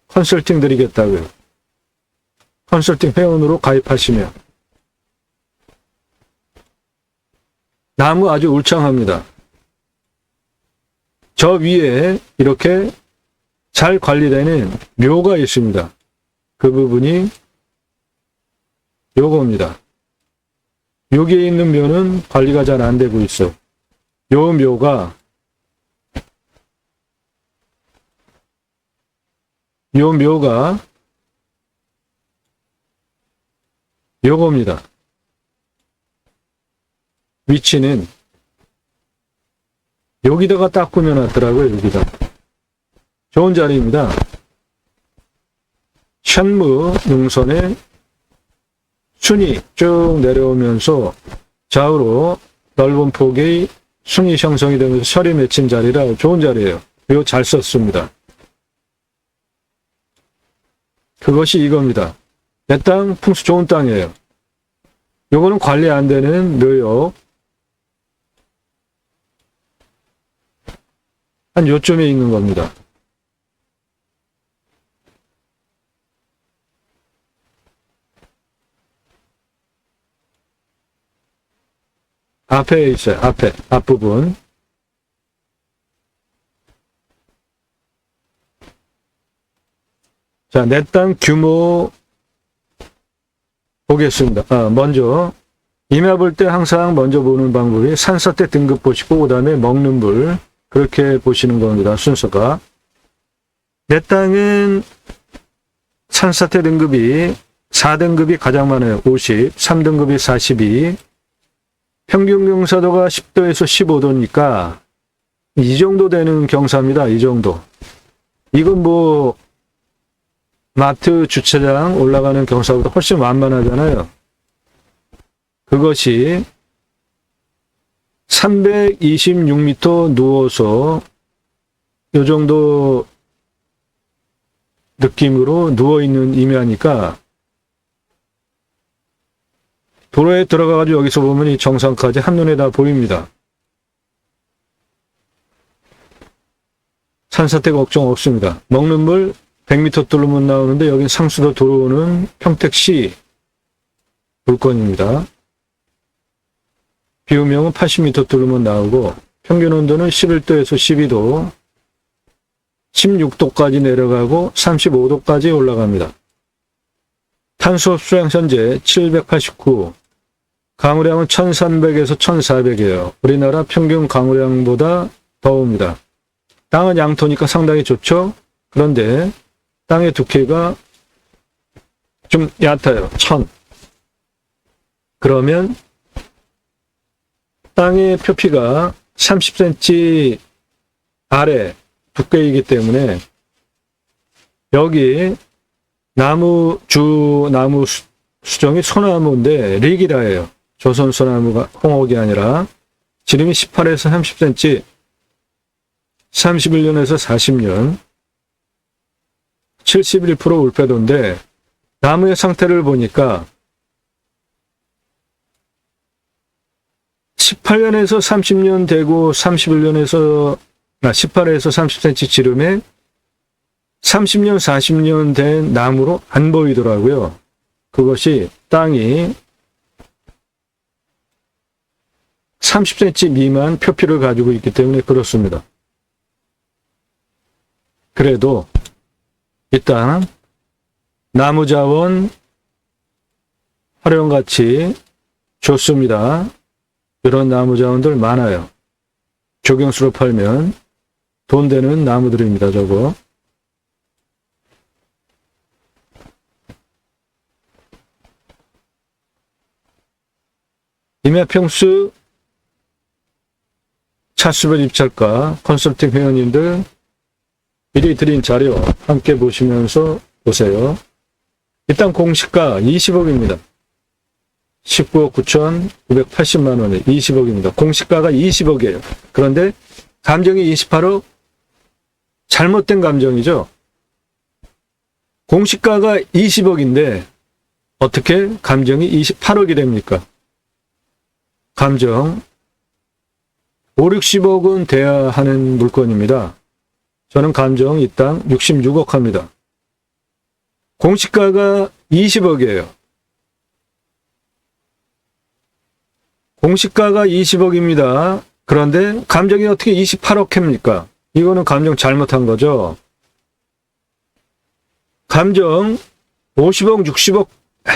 컨설팅 드리겠다고요. 컨설팅 회원으로 가입하시면. 나무 아주 울창합니다. 저 위에 이렇게 잘 관리되는 묘가 있습니다. 그 부분이 요겁니다. 여기에 있는 묘는 관리가 잘 안 되고 있어. 요 묘가 요겁니다. 위치는 여기다가 딱 꾸며놨더라고요. 여기다. 좋은 자리입니다. 현무 능선에 순이 쭉 내려오면서 좌우로 넓은 폭의 순이 형성이 되면서 설이 맺힌 자리라 좋은 자리예요. 이거 잘 썼습니다. 그것이 이겁니다. 내 땅 풍수 좋은 땅이에요. 요거는 관리 안 되는 묘역. 한 요쯤에 있는 겁니다. 앞에 있어요. 앞부분. 자, 내 땅 규모 보겠습니다. 먼저 임야 볼 때 항상 먼저 보는 방법이 산사태 등급 보시고 그 다음에 먹는 물 그렇게 보시는 겁니다. 순서가. 내 땅은 산사태 등급이 4등급이 가장 많아요. 50, 3등급이 42, 평균 경사도가 10도에서 15도니까 이 정도 되는 경사입니다. 이 정도. 이건 뭐 마트 주차장 올라가는 경사보다 훨씬 완만하잖아요. 그것이 326m 누워서 이 정도 느낌으로 누워있는 임야니까 도로에 들어가가지고 여기서 보면 이 정상까지 한눈에 다 보입니다. 산사태 걱정 없습니다. 먹는 물 100m 뚫으면 나오는데 여긴 상수도 들어오는 평택시 물건입니다. 비우명은 80m 뚫으면 나오고 평균 온도는 11도에서 12도, 16도까지 내려가고 35도까지 올라갑니다. 탄소 흡수량 현재 789, 강우량은 1300에서 1400이에요. 우리나라 평균 강우량보다 더웁니다. 땅은 양토니까 상당히 좋죠. 그런데 땅의 두께가 좀 얕아요. 1000. 그러면 땅의 표피가 30cm 아래 두께이기 때문에 여기 나무 수종이 소나무인데 리기라예요. 조선 소나무가 홍옥이 아니라 지름이 18에서 30cm, 31년에서 40년, 71% 울빼도인데 나무의 상태를 보니까 18년에서 30년 되고 18에서 30cm 지름에 30년, 40년 된 나무로 안 보이더라고요. 그것이 땅이 30cm 미만 표피를 가지고 있기 때문에 그렇습니다. 그래도 일단 나무 자원 활용가치 좋습니다. 이런 나무 자원들 많아요. 조경수로 팔면 돈 되는 나무들입니다. 저거. 임야평수 차수별 입찰가 컨설팅 회원님들 미리 드린 자료 함께 보시면서 보세요. 일단 공시가 20억입니다. 19억 9,980만 원에 20억입니다. 공시가가 20억이에요. 그런데 감정이 28억? 잘못된 감정이죠. 공시가가 20억인데 어떻게 감정이 28억이 됩니까? 감정 5, 60억은 돼야 하는 물건입니다. 저는 감정 이 땅 66억 합니다. 공시가가 20억이에요. 공시가가 20억입니다. 그런데 감정이 어떻게 28억 합니까? 이거는 감정 잘못한 거죠. 감정 50억, 60억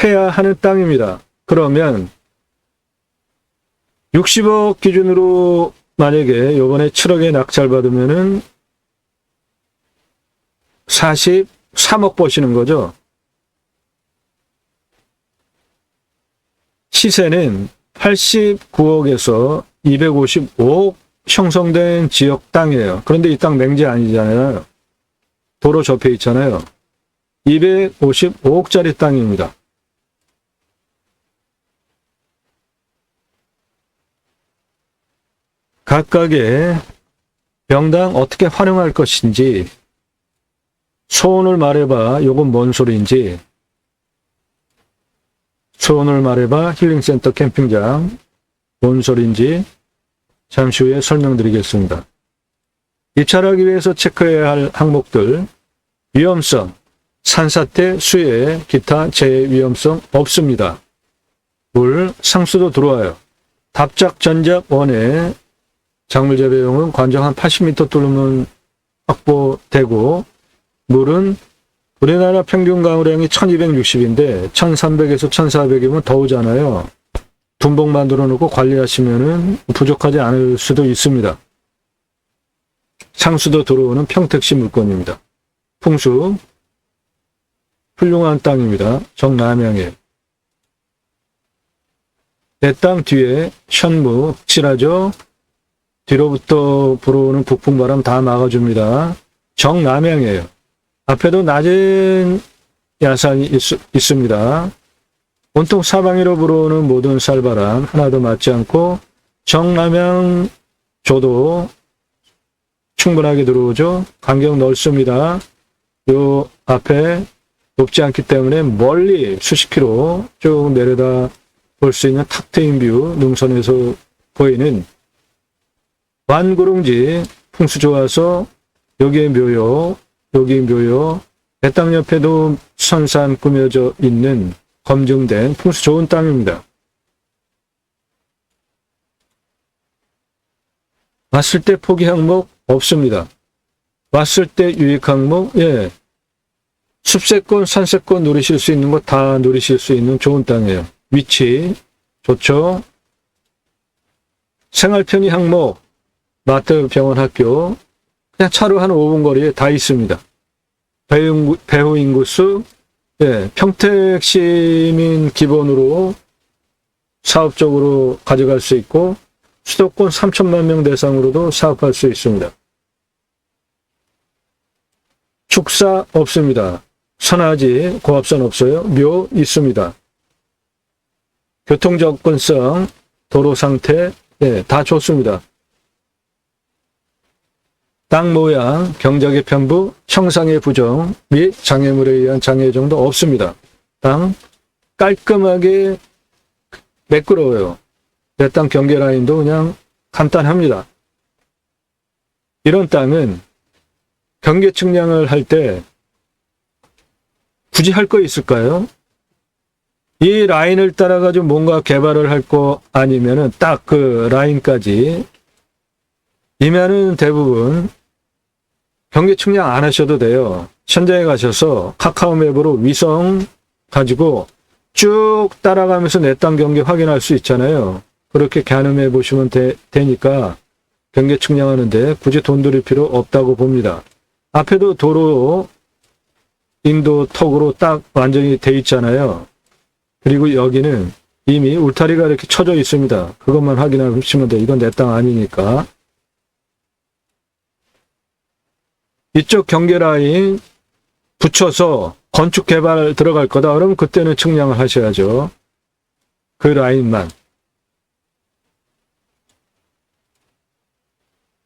해야 하는 땅입니다. 그러면 60억 기준으로 만약에 요번에 7억에 낙찰받으면은 43억 버시는 거죠. 시세는 89억에서 255억 형성된 지역 땅이에요. 그런데 이 땅 맹지 아니잖아요. 도로 접해 있잖아요. 255억짜리 땅입니다. 각각의 병당 어떻게 활용할 것인지 소원을 말해봐. 요건 뭔 소리인지 소원을 말해봐. 힐링센터 캠핑장 뭔 소리인지 잠시 후에 설명드리겠습니다. 입찰하기 위해서 체크해야 할 항목들 위험성, 산사태, 수해, 기타 재해 위험성 없습니다. 물, 상수도 들어와요. 답작, 전작, 원해 작물 재배용은 관정 한 80m 뚫으면 확보되고 물은 우리나라 평균 강우량이 1260인데 1300에서 1400이면 더우잖아요. 둔봉 만들어 놓고 관리하시면은 부족하지 않을 수도 있습니다. 상수도 들어오는 평택시 물건입니다. 풍수 훌륭한 땅입니다. 정남향에 내 땅 뒤에 현무 흑칠하죠. 뒤로부터 불어오는 북풍바람 다 막아줍니다. 정남향이에요. 앞에도 낮은 야산이 있습니다. 온통 사방으로 불어오는 모든 쌀바람 하나도 맞지 않고 정남향 조도 충분하게 들어오죠. 간격 넓습니다. 요 앞에 높지 않기 때문에 멀리 수십 킬로 쭉 내려다 볼 수 있는 탁 트인 뷰 능선에서 보이는 완구릉지 풍수 좋아서 여기에 묘요, 여기 묘요, 내 땅 옆에도 선산 꾸며져 있는 검증된 풍수 좋은 땅입니다. 왔을 때 포기 항목 없습니다. 왔을 때 유익 항목, 예. 숲세권, 산세권 누리실 수 있는 거 다 누리실 수 있는 좋은 땅이에요. 위치 좋죠. 생활편의 항목, 마트, 병원, 학교 그냥 차로 한 5분 거리에 다 있습니다. 배후 인구수, 예, 평택 시민 기본으로 사업적으로 가져갈 수 있고 수도권 3천만 명 대상으로도 사업할 수 있습니다. 축사 없습니다. 선화지, 고압선 없어요. 묘 있습니다. 교통 접근성, 도로 상태, 예, 다 좋습니다. 땅 모양, 경작의 편부, 형상의 부정 및 장애물에 의한 장애 정도 없습니다. 땅 깔끔하게 매끄러워요. 내 땅 경계 라인도 그냥 간단합니다. 이런 땅은 경계 측량을 할 때 굳이 할 거 있을까요? 이 라인을 따라가지고 뭔가 개발을 할 거 아니면은 딱 그 라인까지 이면은 대부분 경계 측량 안 하셔도 돼요. 현장에 가셔서 카카오맵으로 위성 가지고 쭉 따라가면서 내 땅 경계 확인할 수 있잖아요. 그렇게 가늠해 보시면 되니까 경계 측량하는데 굳이 돈 들일 필요 없다고 봅니다. 앞에도 도로 인도 턱으로 딱 완전히 돼 있잖아요. 그리고 여기는 이미 울타리가 이렇게 쳐져 있습니다. 그것만 확인하시면 돼요. 이건 내 땅 아니니까. 이쪽 경계 라인 붙여서 건축 개발 들어갈 거다. 그러면 그때는 측량을 하셔야죠. 그 라인만.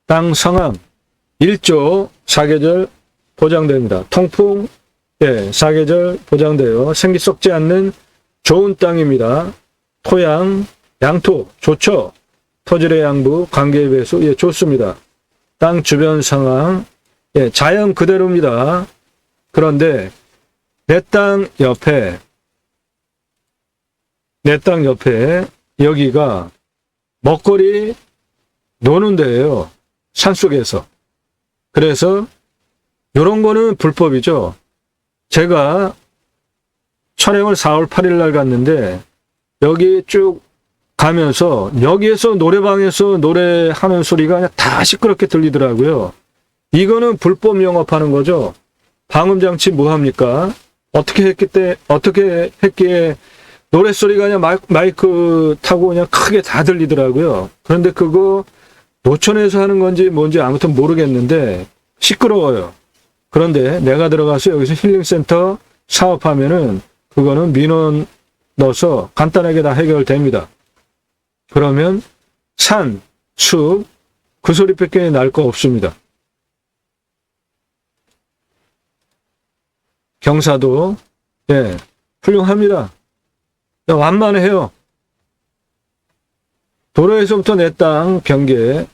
땅 상황 1조 4계절 보장됩니다. 통풍, 예, 4계절 보장돼요. 생기 썩지 않는 좋은 땅입니다. 토양, 양토 좋죠. 토질의 양부, 관계의 배수, 예, 좋습니다. 땅 주변 상황, 예, 자연 그대로입니다. 그런데 내 땅 옆에 여기가 먹거리 노는 데예요. 산속에서. 그래서 이런 거는 불법이죠. 제가 촬영을 4월 8일 날 갔는데 여기 쭉 가면서 여기에서 노래방에서 노래하는 소리가 그냥 다 시끄럽게 들리더라고요. 이거는 불법 영업하는 거죠. 방음장치 뭐합니까? 어떻게 했기에 노랫소리가 그냥 마이크 타고 그냥 크게 다 들리더라고요. 그런데 그거 노천에서 하는 건지 뭔지 아무튼 모르겠는데 시끄러워요. 그런데 내가 들어가서 여기서 힐링센터 사업하면은 그거는 민원 넣어서 간단하게 다 해결됩니다. 그러면 산, 숲, 그 소리밖에 날 거 없습니다. 경사도, 예, 훌륭합니다. 완만해요. 도로에서부터 내 땅 경계,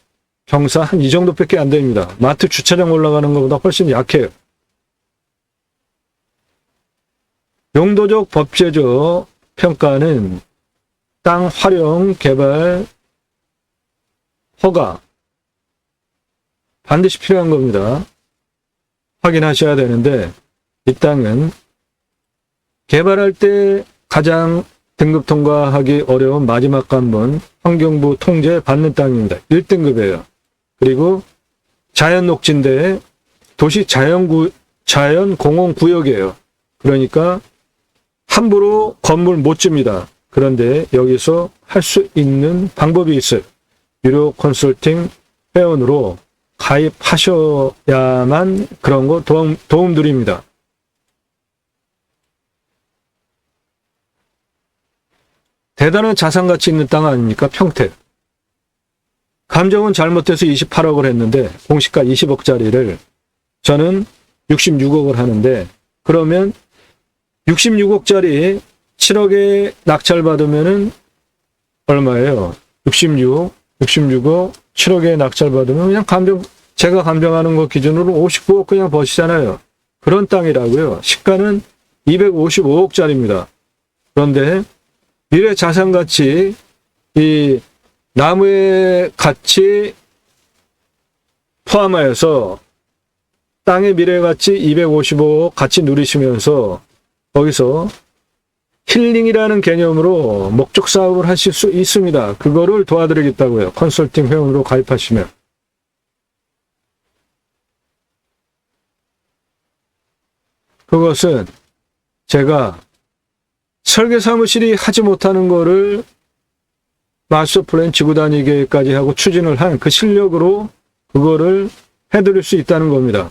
경사 한 이 정도밖에 안 됩니다. 마트 주차장 올라가는 것보다 훨씬 약해요. 용도적 법제적 평가는 땅 활용 개발 허가 반드시 필요한 겁니다. 확인하셔야 되는데 이 땅은 개발할 때 가장 등급 통과하기 어려운 마지막 관문 환경부 통제 받는 땅입니다. 1등급이에요. 그리고 자연 녹지인데 도시 자연 공원 구역이에요. 그러니까 함부로 건물 못 집니다. 그런데 여기서 할 수 있는 방법이 있어요. 유료 컨설팅 회원으로 가입하셔야만 그런 거 도움 드립니다. 대단한 자산가치 있는 땅 아닙니까? 평택. 감정은 잘못해서 28억을 했는데 공시가 20억짜리를 저는 66억을 하는데 그러면 66억짜리 7억에 낙찰받으면은 얼마예요? 66억, 7억에 낙찰받으면 그냥 제가 감정하는 거 기준으로 59억 그냥 버시잖아요. 그런 땅이라고요. 시가는 255억짜리입니다. 그런데 미래 자산가치, 이 나무의 가치 포함하여서 땅의 미래가치 255억 같이 누리시면서 거기서 힐링이라는 개념으로 목적 사업을 하실 수 있습니다. 그거를 도와드리겠다고요. 컨설팅 회원으로 가입하시면. 그것은 제가 설계사무실이 하지 못하는 거를 마스터 플랜 지구단위 계획까지 하고 추진을 한 그 실력으로 그거를 해드릴 수 있다는 겁니다.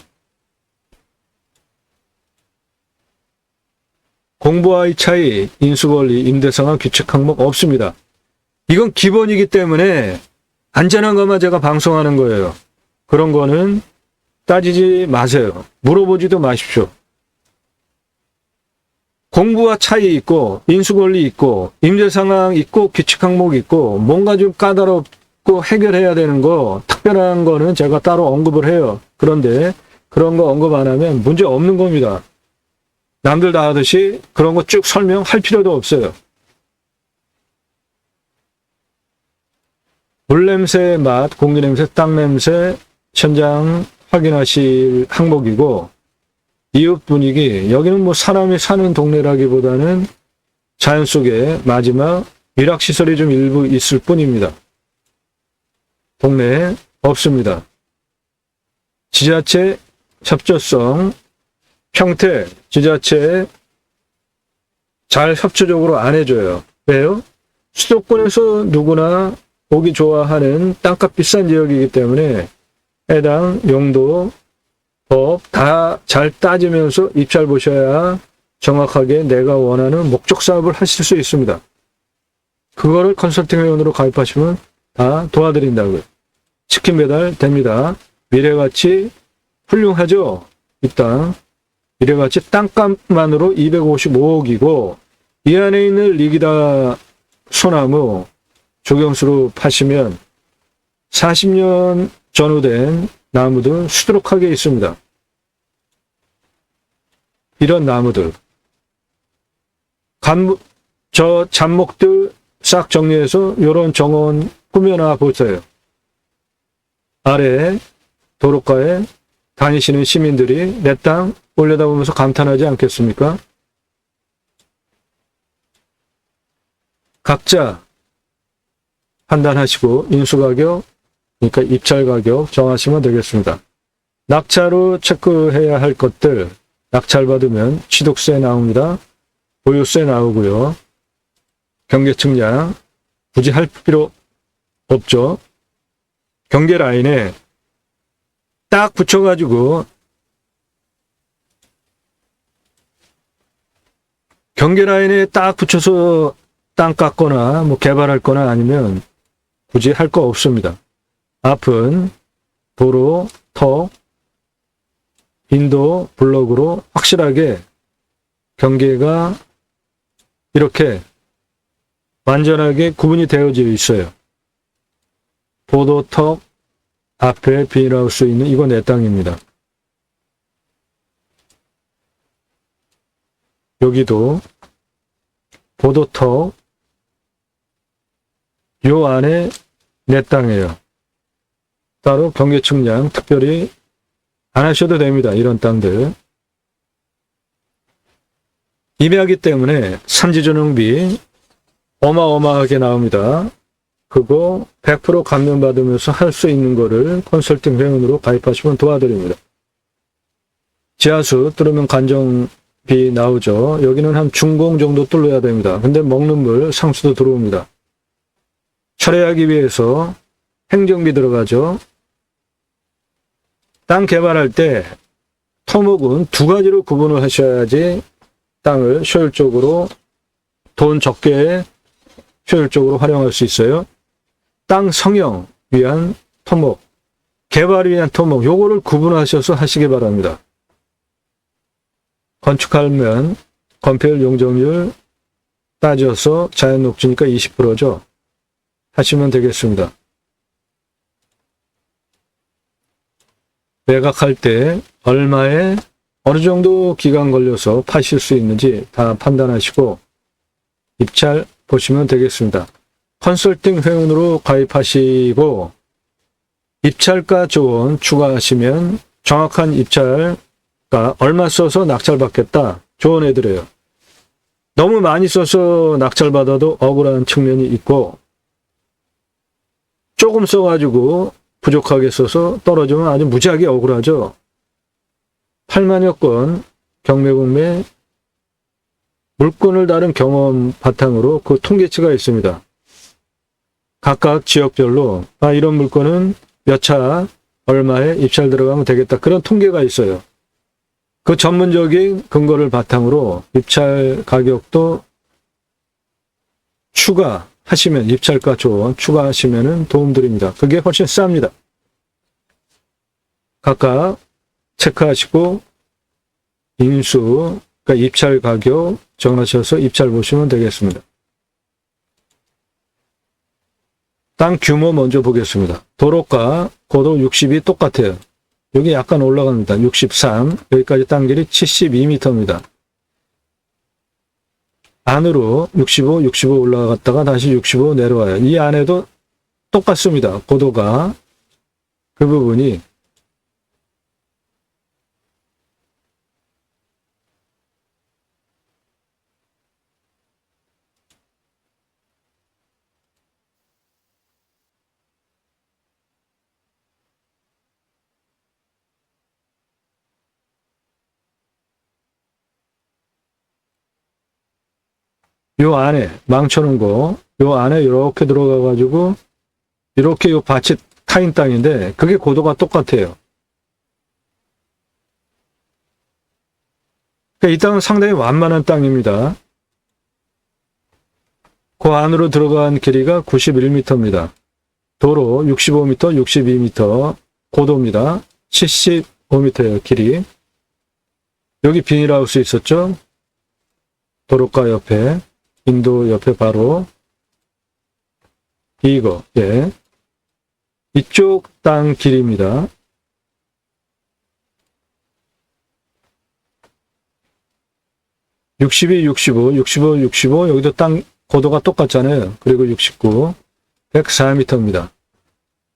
공부와의 차이, 인수권리, 임대상황, 규칙 항목 없습니다. 이건 기본이기 때문에 안전한 것만 제가 방송하는 거예요. 그런 거는 따지지 마세요. 물어보지도 마십시오. 공부와 차이 있고 인수권리 있고 임대상황 있고 규칙 항목 있고 뭔가 좀 까다롭고 해결해야 되는 거 특별한 거는 제가 따로 언급을 해요. 그런데 그런 거 언급 안 하면 문제 없는 겁니다. 남들 다 하듯이 그런 거 쭉 설명할 필요도 없어요. 물냄새, 맛, 공기냄새, 땅냄새, 현장 확인하실 항목이고 이웃 분위기, 여기는 뭐 사람이 사는 동네라기보다는 자연 속에 마지막 일학시설이 좀 일부 있을 뿐입니다. 동네에 없습니다. 지자체 협조성, 평택 지자체 잘 협조적으로 안 해줘요. 왜요? 수도권에서 누구나 보기 좋아하는 땅값 비싼 지역이기 때문에 해당 용도, 법 다 잘 따지면서 입찰 보셔야 정확하게 내가 원하는 목적 사업을 하실 수 있습니다. 그거를 컨설팅 회원으로 가입하시면 다 도와드린다고요. 치킨 배달 됩니다. 미래가치 훌륭하죠? 이 땅. 미래가치 땅값만으로 255억이고 이 안에 있는 리기다 소나무 조경수로 파시면 40년 전후된 나무들 수두룩하게 있습니다. 이런 나무들. 저 잡목들 싹 정리해서 이런 정원 꾸며놔 보세요. 아래 도로가에 다니시는 시민들이 내 땅 올려다보면서 감탄하지 않겠습니까? 각자 판단하시고 인수가격, 그러니까 입찰 가격 정하시면 되겠습니다. 낙찰로 체크해야 할 것들, 낙찰 받으면 취득세 나옵니다. 보유세 나오고요. 경계측량 굳이 할 필요 없죠. 경계 라인에 딱 붙여가지고 경계 라인에 딱 붙여서 땅 깎거나 뭐 개발할 거나 아니면 굳이 할 거 없습니다. 앞은 도로, 턱, 인도, 블럭으로 확실하게 경계가 이렇게 완전하게 구분이 되어져 있어요. 보도턱 앞에 비닐하우스 있는 이거 내 땅입니다. 여기도 보도턱 요 안에 내 땅이에요. 따로 경계 측량 특별히 안 하셔도 됩니다. 이런 땅들. 임야기 때문에 산지조정비 어마어마하게 나옵니다. 그거 100% 감면받으면서 할 수 있는 거를 컨설팅 회원으로 가입하시면 도와드립니다. 지하수 뚫으면 간정비 나오죠. 여기는 한 중공 정도 뚫어야 됩니다. 근데 먹는 물 상수도 들어옵니다. 철회하기 위해서 행정비 들어가죠. 땅 개발할 때 토목은 두 가지로 구분을 하셔야지 땅을 효율적으로 돈 적게 효율적으로 활용할 수 있어요. 땅 성형 위한 토목, 개발을 위한 토목, 요거를 구분하셔서 하시기 바랍니다. 건축하면 건폐율 용적률 따져서 자연 녹지니까 20%죠. 하시면 되겠습니다. 매각할 때 얼마에 어느 정도 기간 걸려서 파실 수 있는지 다 판단하시고 입찰 보시면 되겠습니다. 컨설팅 회원으로 가입하시고 입찰가 조언 추가하시면 정확한 입찰가 얼마 써서 낙찰받겠다 조언해드려요. 너무 많이 써서 낙찰받아도 억울한 측면이 있고 조금 써가지고 부족하게 써서 떨어지면 아주 무지하게 억울하죠. 8만여 건 경매공매 물건을 다룬 경험 바탕으로 그 통계치가 있습니다. 각각 지역별로 이런 물건은 몇 차 얼마에 입찰 들어가면 되겠다. 그런 통계가 있어요. 그 전문적인 근거를 바탕으로 입찰 가격도 추가하시면 입찰가 조언 추가하시면 도움드립니다. 그게 훨씬 쌉니다. 각각 체크하시고 인수, 그러니까 입찰 가격 정하셔서 입찰 보시면 되겠습니다. 땅 규모 먼저 보겠습니다. 도로가 고도 60이 똑같아요. 여기 약간 올라갑니다. 63, 여기까지 땅 길이 72m입니다. 안으로 65, 65 올라갔다가 다시 65 내려와요. 이 안에도 똑같습니다. 고도가. 그 부분이 요 안에 망쳐놓은 거, 요 안에 이렇게 들어가가지고 이렇게 요 밭이 타인 땅인데 그게 고도가 똑같아요. 그러니까 이 땅은 상당히 완만한 땅입니다. 그 안으로 들어간 길이가 91m입니다. 도로 65m, 62m, 고도입니다. 75m예요, 길이. 여기 비닐하우스 있었죠? 도로가 옆에, 인도 옆에 바로 이거, 예. 이쪽 땅 길입니다. (62, 65, 65, 65) 여기도 땅 고도가 똑같잖아요. 그리고 69, 104m입니다.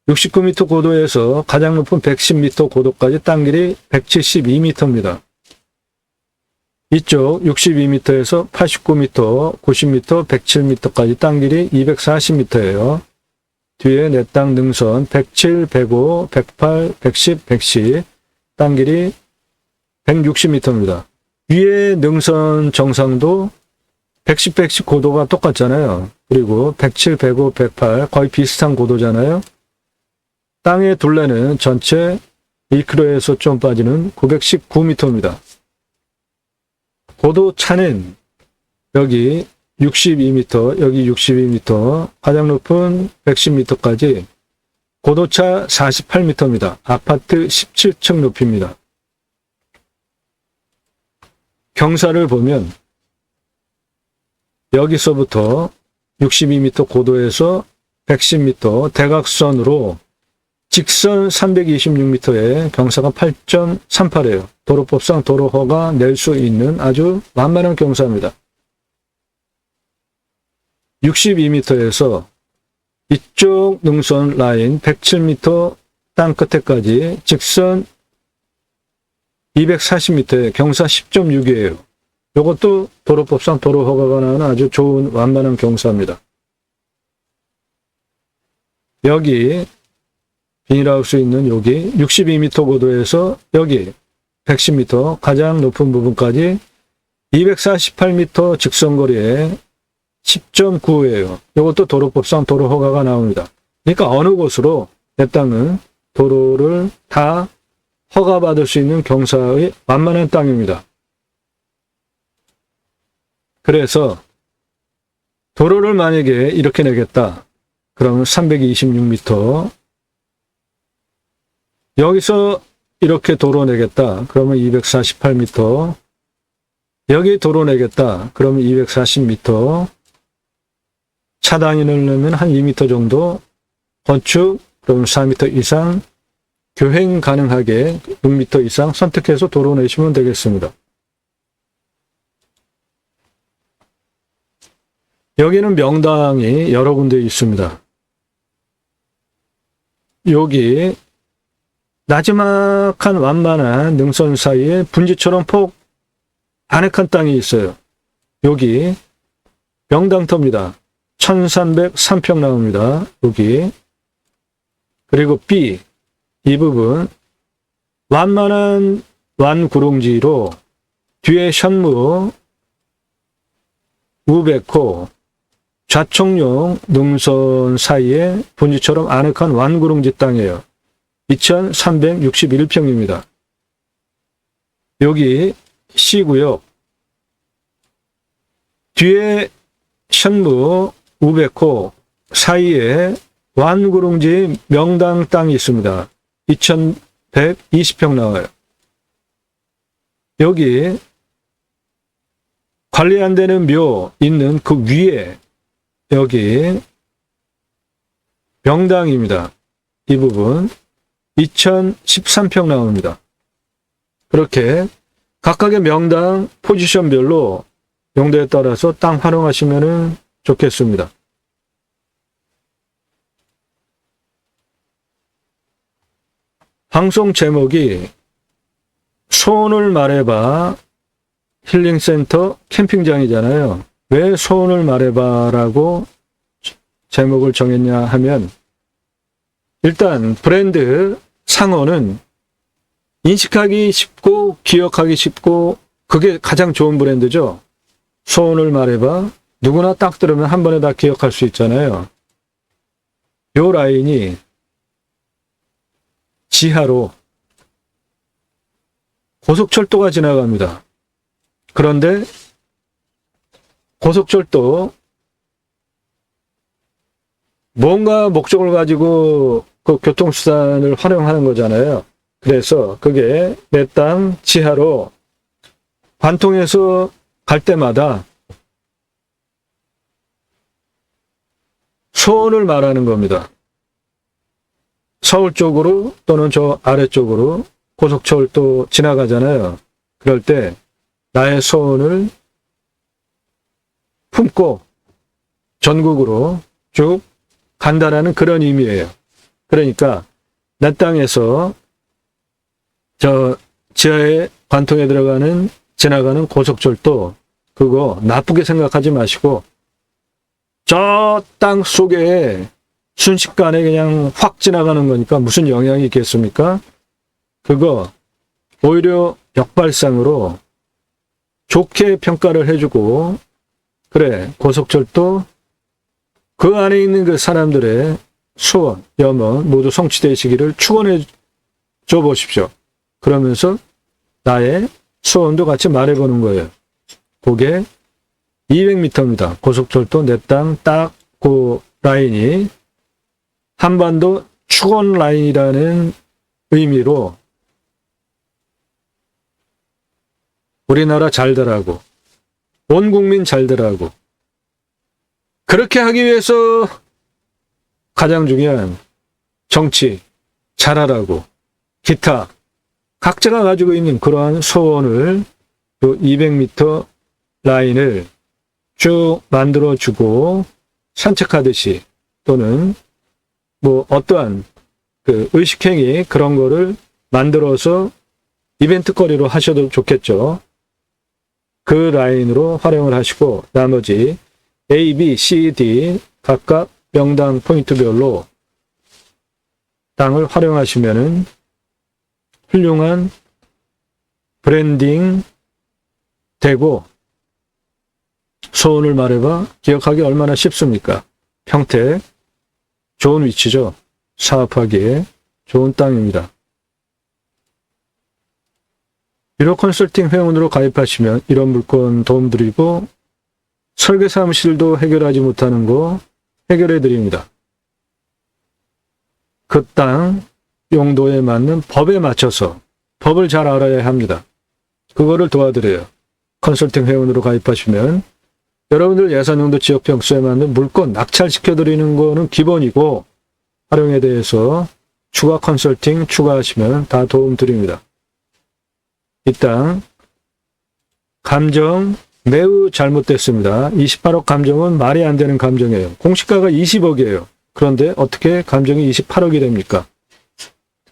69m 고도에서 가장 높은 110m 고도까지 땅 길이 172m입니다. 이쪽 62m에서 89m, 90m, 107m까지 땅 길이 240m예요. 뒤에 내 땅 능선 107, 105, 108, 110, 110, 땅 길이 160m입니다. 위에 능선 정상도 110, 110 고도가 똑같잖아요. 그리고 107, 105, 108 거의 비슷한 고도잖아요. 땅의 둘레는 전체 1km에서 좀 빠지는 919m입니다. 고도 차는 여기 62m, 여기 62m, 가장 높은 110m까지 고도차 48m입니다. 아파트 17층 높이입니다. 경사를 보면 여기서부터 62m 고도에서 110m 대각선으로 직선 326m에 경사가 8.38이에요. 도로법상 도로허가 낼 수 있는 아주 완만한 경사입니다. 62m에서 이쪽 능선 라인 107m 땅 끝에까지 직선 240m에 경사 10.6이에요. 이것도 도로법상 도로허가가 나는 아주 좋은 완만한 경사입니다. 여기 비닐하우스 있는 여기 62m 고도에서 여기 110m 가장 높은 부분까지 248m 직선거리에 10.9예요. 이것도 도로법상 도로허가가 나옵니다. 그러니까 어느 곳으로 내 땅은 도로를 다 허가받을 수 있는 경사의 완만한 땅입니다. 그래서 도로를 만약에 이렇게 내겠다. 그러면 326m 여기서 이렇게 도로 내겠다. 그러면 248m 여기 도로 내겠다. 그러면 240m 차단이 넣으려면 한 2m 정도 건축 그러면 4m 이상 교행 가능하게 6m 이상 선택해서 도로 내시면 되겠습니다. 여기는 명당이 여러 군데 있습니다. 여기 나지막한 완만한 능선 사이에 분지처럼 폭 아늑한 땅이 있어요. 여기 명당터입니다. 1303평 나옵니다. 여기. 그리고 B, 이 부분 완만한 완구릉지로 뒤에 현무, 우백호, 좌청룡 능선 사이에 분지처럼 아늑한 완구릉지 땅이에요. 2361평입니다. 여기 C구역, 뒤에 현무, 우백호 사이에 완구릉지 명당 땅이 있습니다. 2120평 나와요. 여기 관리 안 되는 묘 있는 그 위에 여기 명당입니다. 이 부분 2013평 나옵니다. 그렇게 각각의 명당 포지션별로 용도에 따라서 땅 활용하시면 좋겠습니다. 방송 제목이 소원을 말해봐 힐링센터 캠핑장이잖아요. 왜 소원을 말해봐라고 제목을 정했냐 하면, 일단 브랜드 상호는 인식하기 쉽고 기억하기 쉽고 그게 가장 좋은 브랜드죠. 소원을 말해봐, 누구나 딱 들으면 한 번에 다 기억할 수 있잖아요. 요 라인이 지하로 고속철도가 지나갑니다. 그런데 고속철도 뭔가 목적을 가지고 그 교통수단을 활용하는 거잖아요. 그래서 그게 내 땅 지하로 관통해서 갈 때마다 소원을 말하는 겁니다. 서울 쪽으로 또는 저 아래쪽으로 고속철도 지나가잖아요. 그럴 때 나의 소원을 품고 전국으로 쭉 간다라는 그런 의미예요. 그러니까 내 땅에서 저 지하에 관통에 지나가는 고속철도, 그거 나쁘게 생각하지 마시고 저 땅 속에 순식간에 그냥 확 지나가는 거니까 무슨 영향이 있겠습니까? 그거 오히려 역발상으로 좋게 평가를 해주고, 그래, 고속철도 그 안에 있는 그 사람들의 소원, 염원 모두 성취되시기를 축원해 줘 보십시오. 그러면서 나의 소원도 같이 말해보는 거예요. 그게 200m입니다. 고속철도 내 땅 딱 그 라인이 한반도 축원 라인이라는 의미로 우리나라 잘 되라고, 온 국민 잘 되라고, 그렇게 하기 위해서 가장 중요한 정치 잘하라고, 기타 각자가 가지고 있는 그러한 소원을 그 200m 라인을 쭉 만들어주고 산책하듯이, 또는 뭐 어떠한 그 의식행위 그런 거를 만들어서 이벤트 거리로 하셔도 좋겠죠. 그 라인으로 활용을 하시고, 나머지 A, B, C, D 각각 명당 포인트별로 땅을 활용하시면은 훌륭한 브랜딩 되고, 소원을 말해봐 기억하기 얼마나 쉽습니까? 평택 좋은 위치죠. 사업하기에 좋은 땅입니다. 유료 컨설팅 회원으로 가입하시면 이런 물건 도움드리고, 설계 사무실도 해결하지 못하는 거 해결해 드립니다. 그 땅 용도에 맞는 법에 맞춰서, 법을 잘 알아야 합니다. 그거를 도와드려요. 컨설팅 회원으로 가입하시면 여러분들 예산용도 지역평수에 맞는 물건 낙찰시켜드리는 거는 기본이고, 활용에 대해서 추가 컨설팅 추가하시면 다 도움드립니다. 이 땅 감정 매우 잘못됐습니다. 28억 감정은 말이 안 되는 감정이에요. 공시가가 20억이에요. 그런데 어떻게 감정이 28억이 됩니까?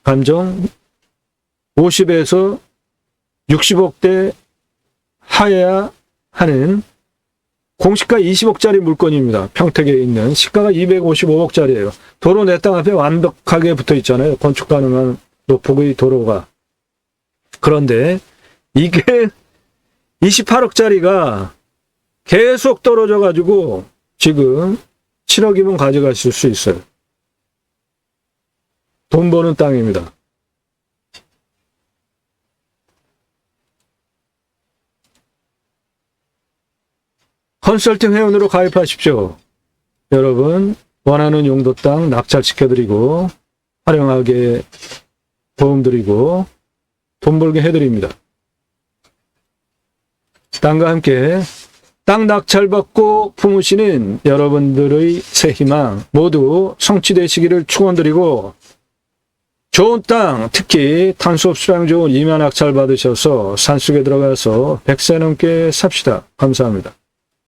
감정 50에서 60억대 하여야 하는 공시가 20억짜리 물건입니다. 평택에 있는 시가가 255억짜리예요. 도로 내 땅 앞에 완벽하게 붙어 있잖아요. 건축 가능한 노폭의 도로가. 그런데 이게 28억짜리가 계속 떨어져 가지고 지금 7억이면 가져가실 수 있어요. 돈 버는 땅입니다. 컨설팅 회원으로 가입하십시오. 여러분 원하는 용도 땅 낙찰시켜드리고 활용하게 도움드리고 돈 벌게 해드립니다. 땅과 함께 땅 낙찰받고 품으시는 여러분들의 새 희망 모두 성취되시기를 축원드리고 좋은 땅, 특히 탄소 수량 좋은 임야 낙찰 받으셔서 산속에 들어가서 100세 넘게 삽시다. 감사합니다.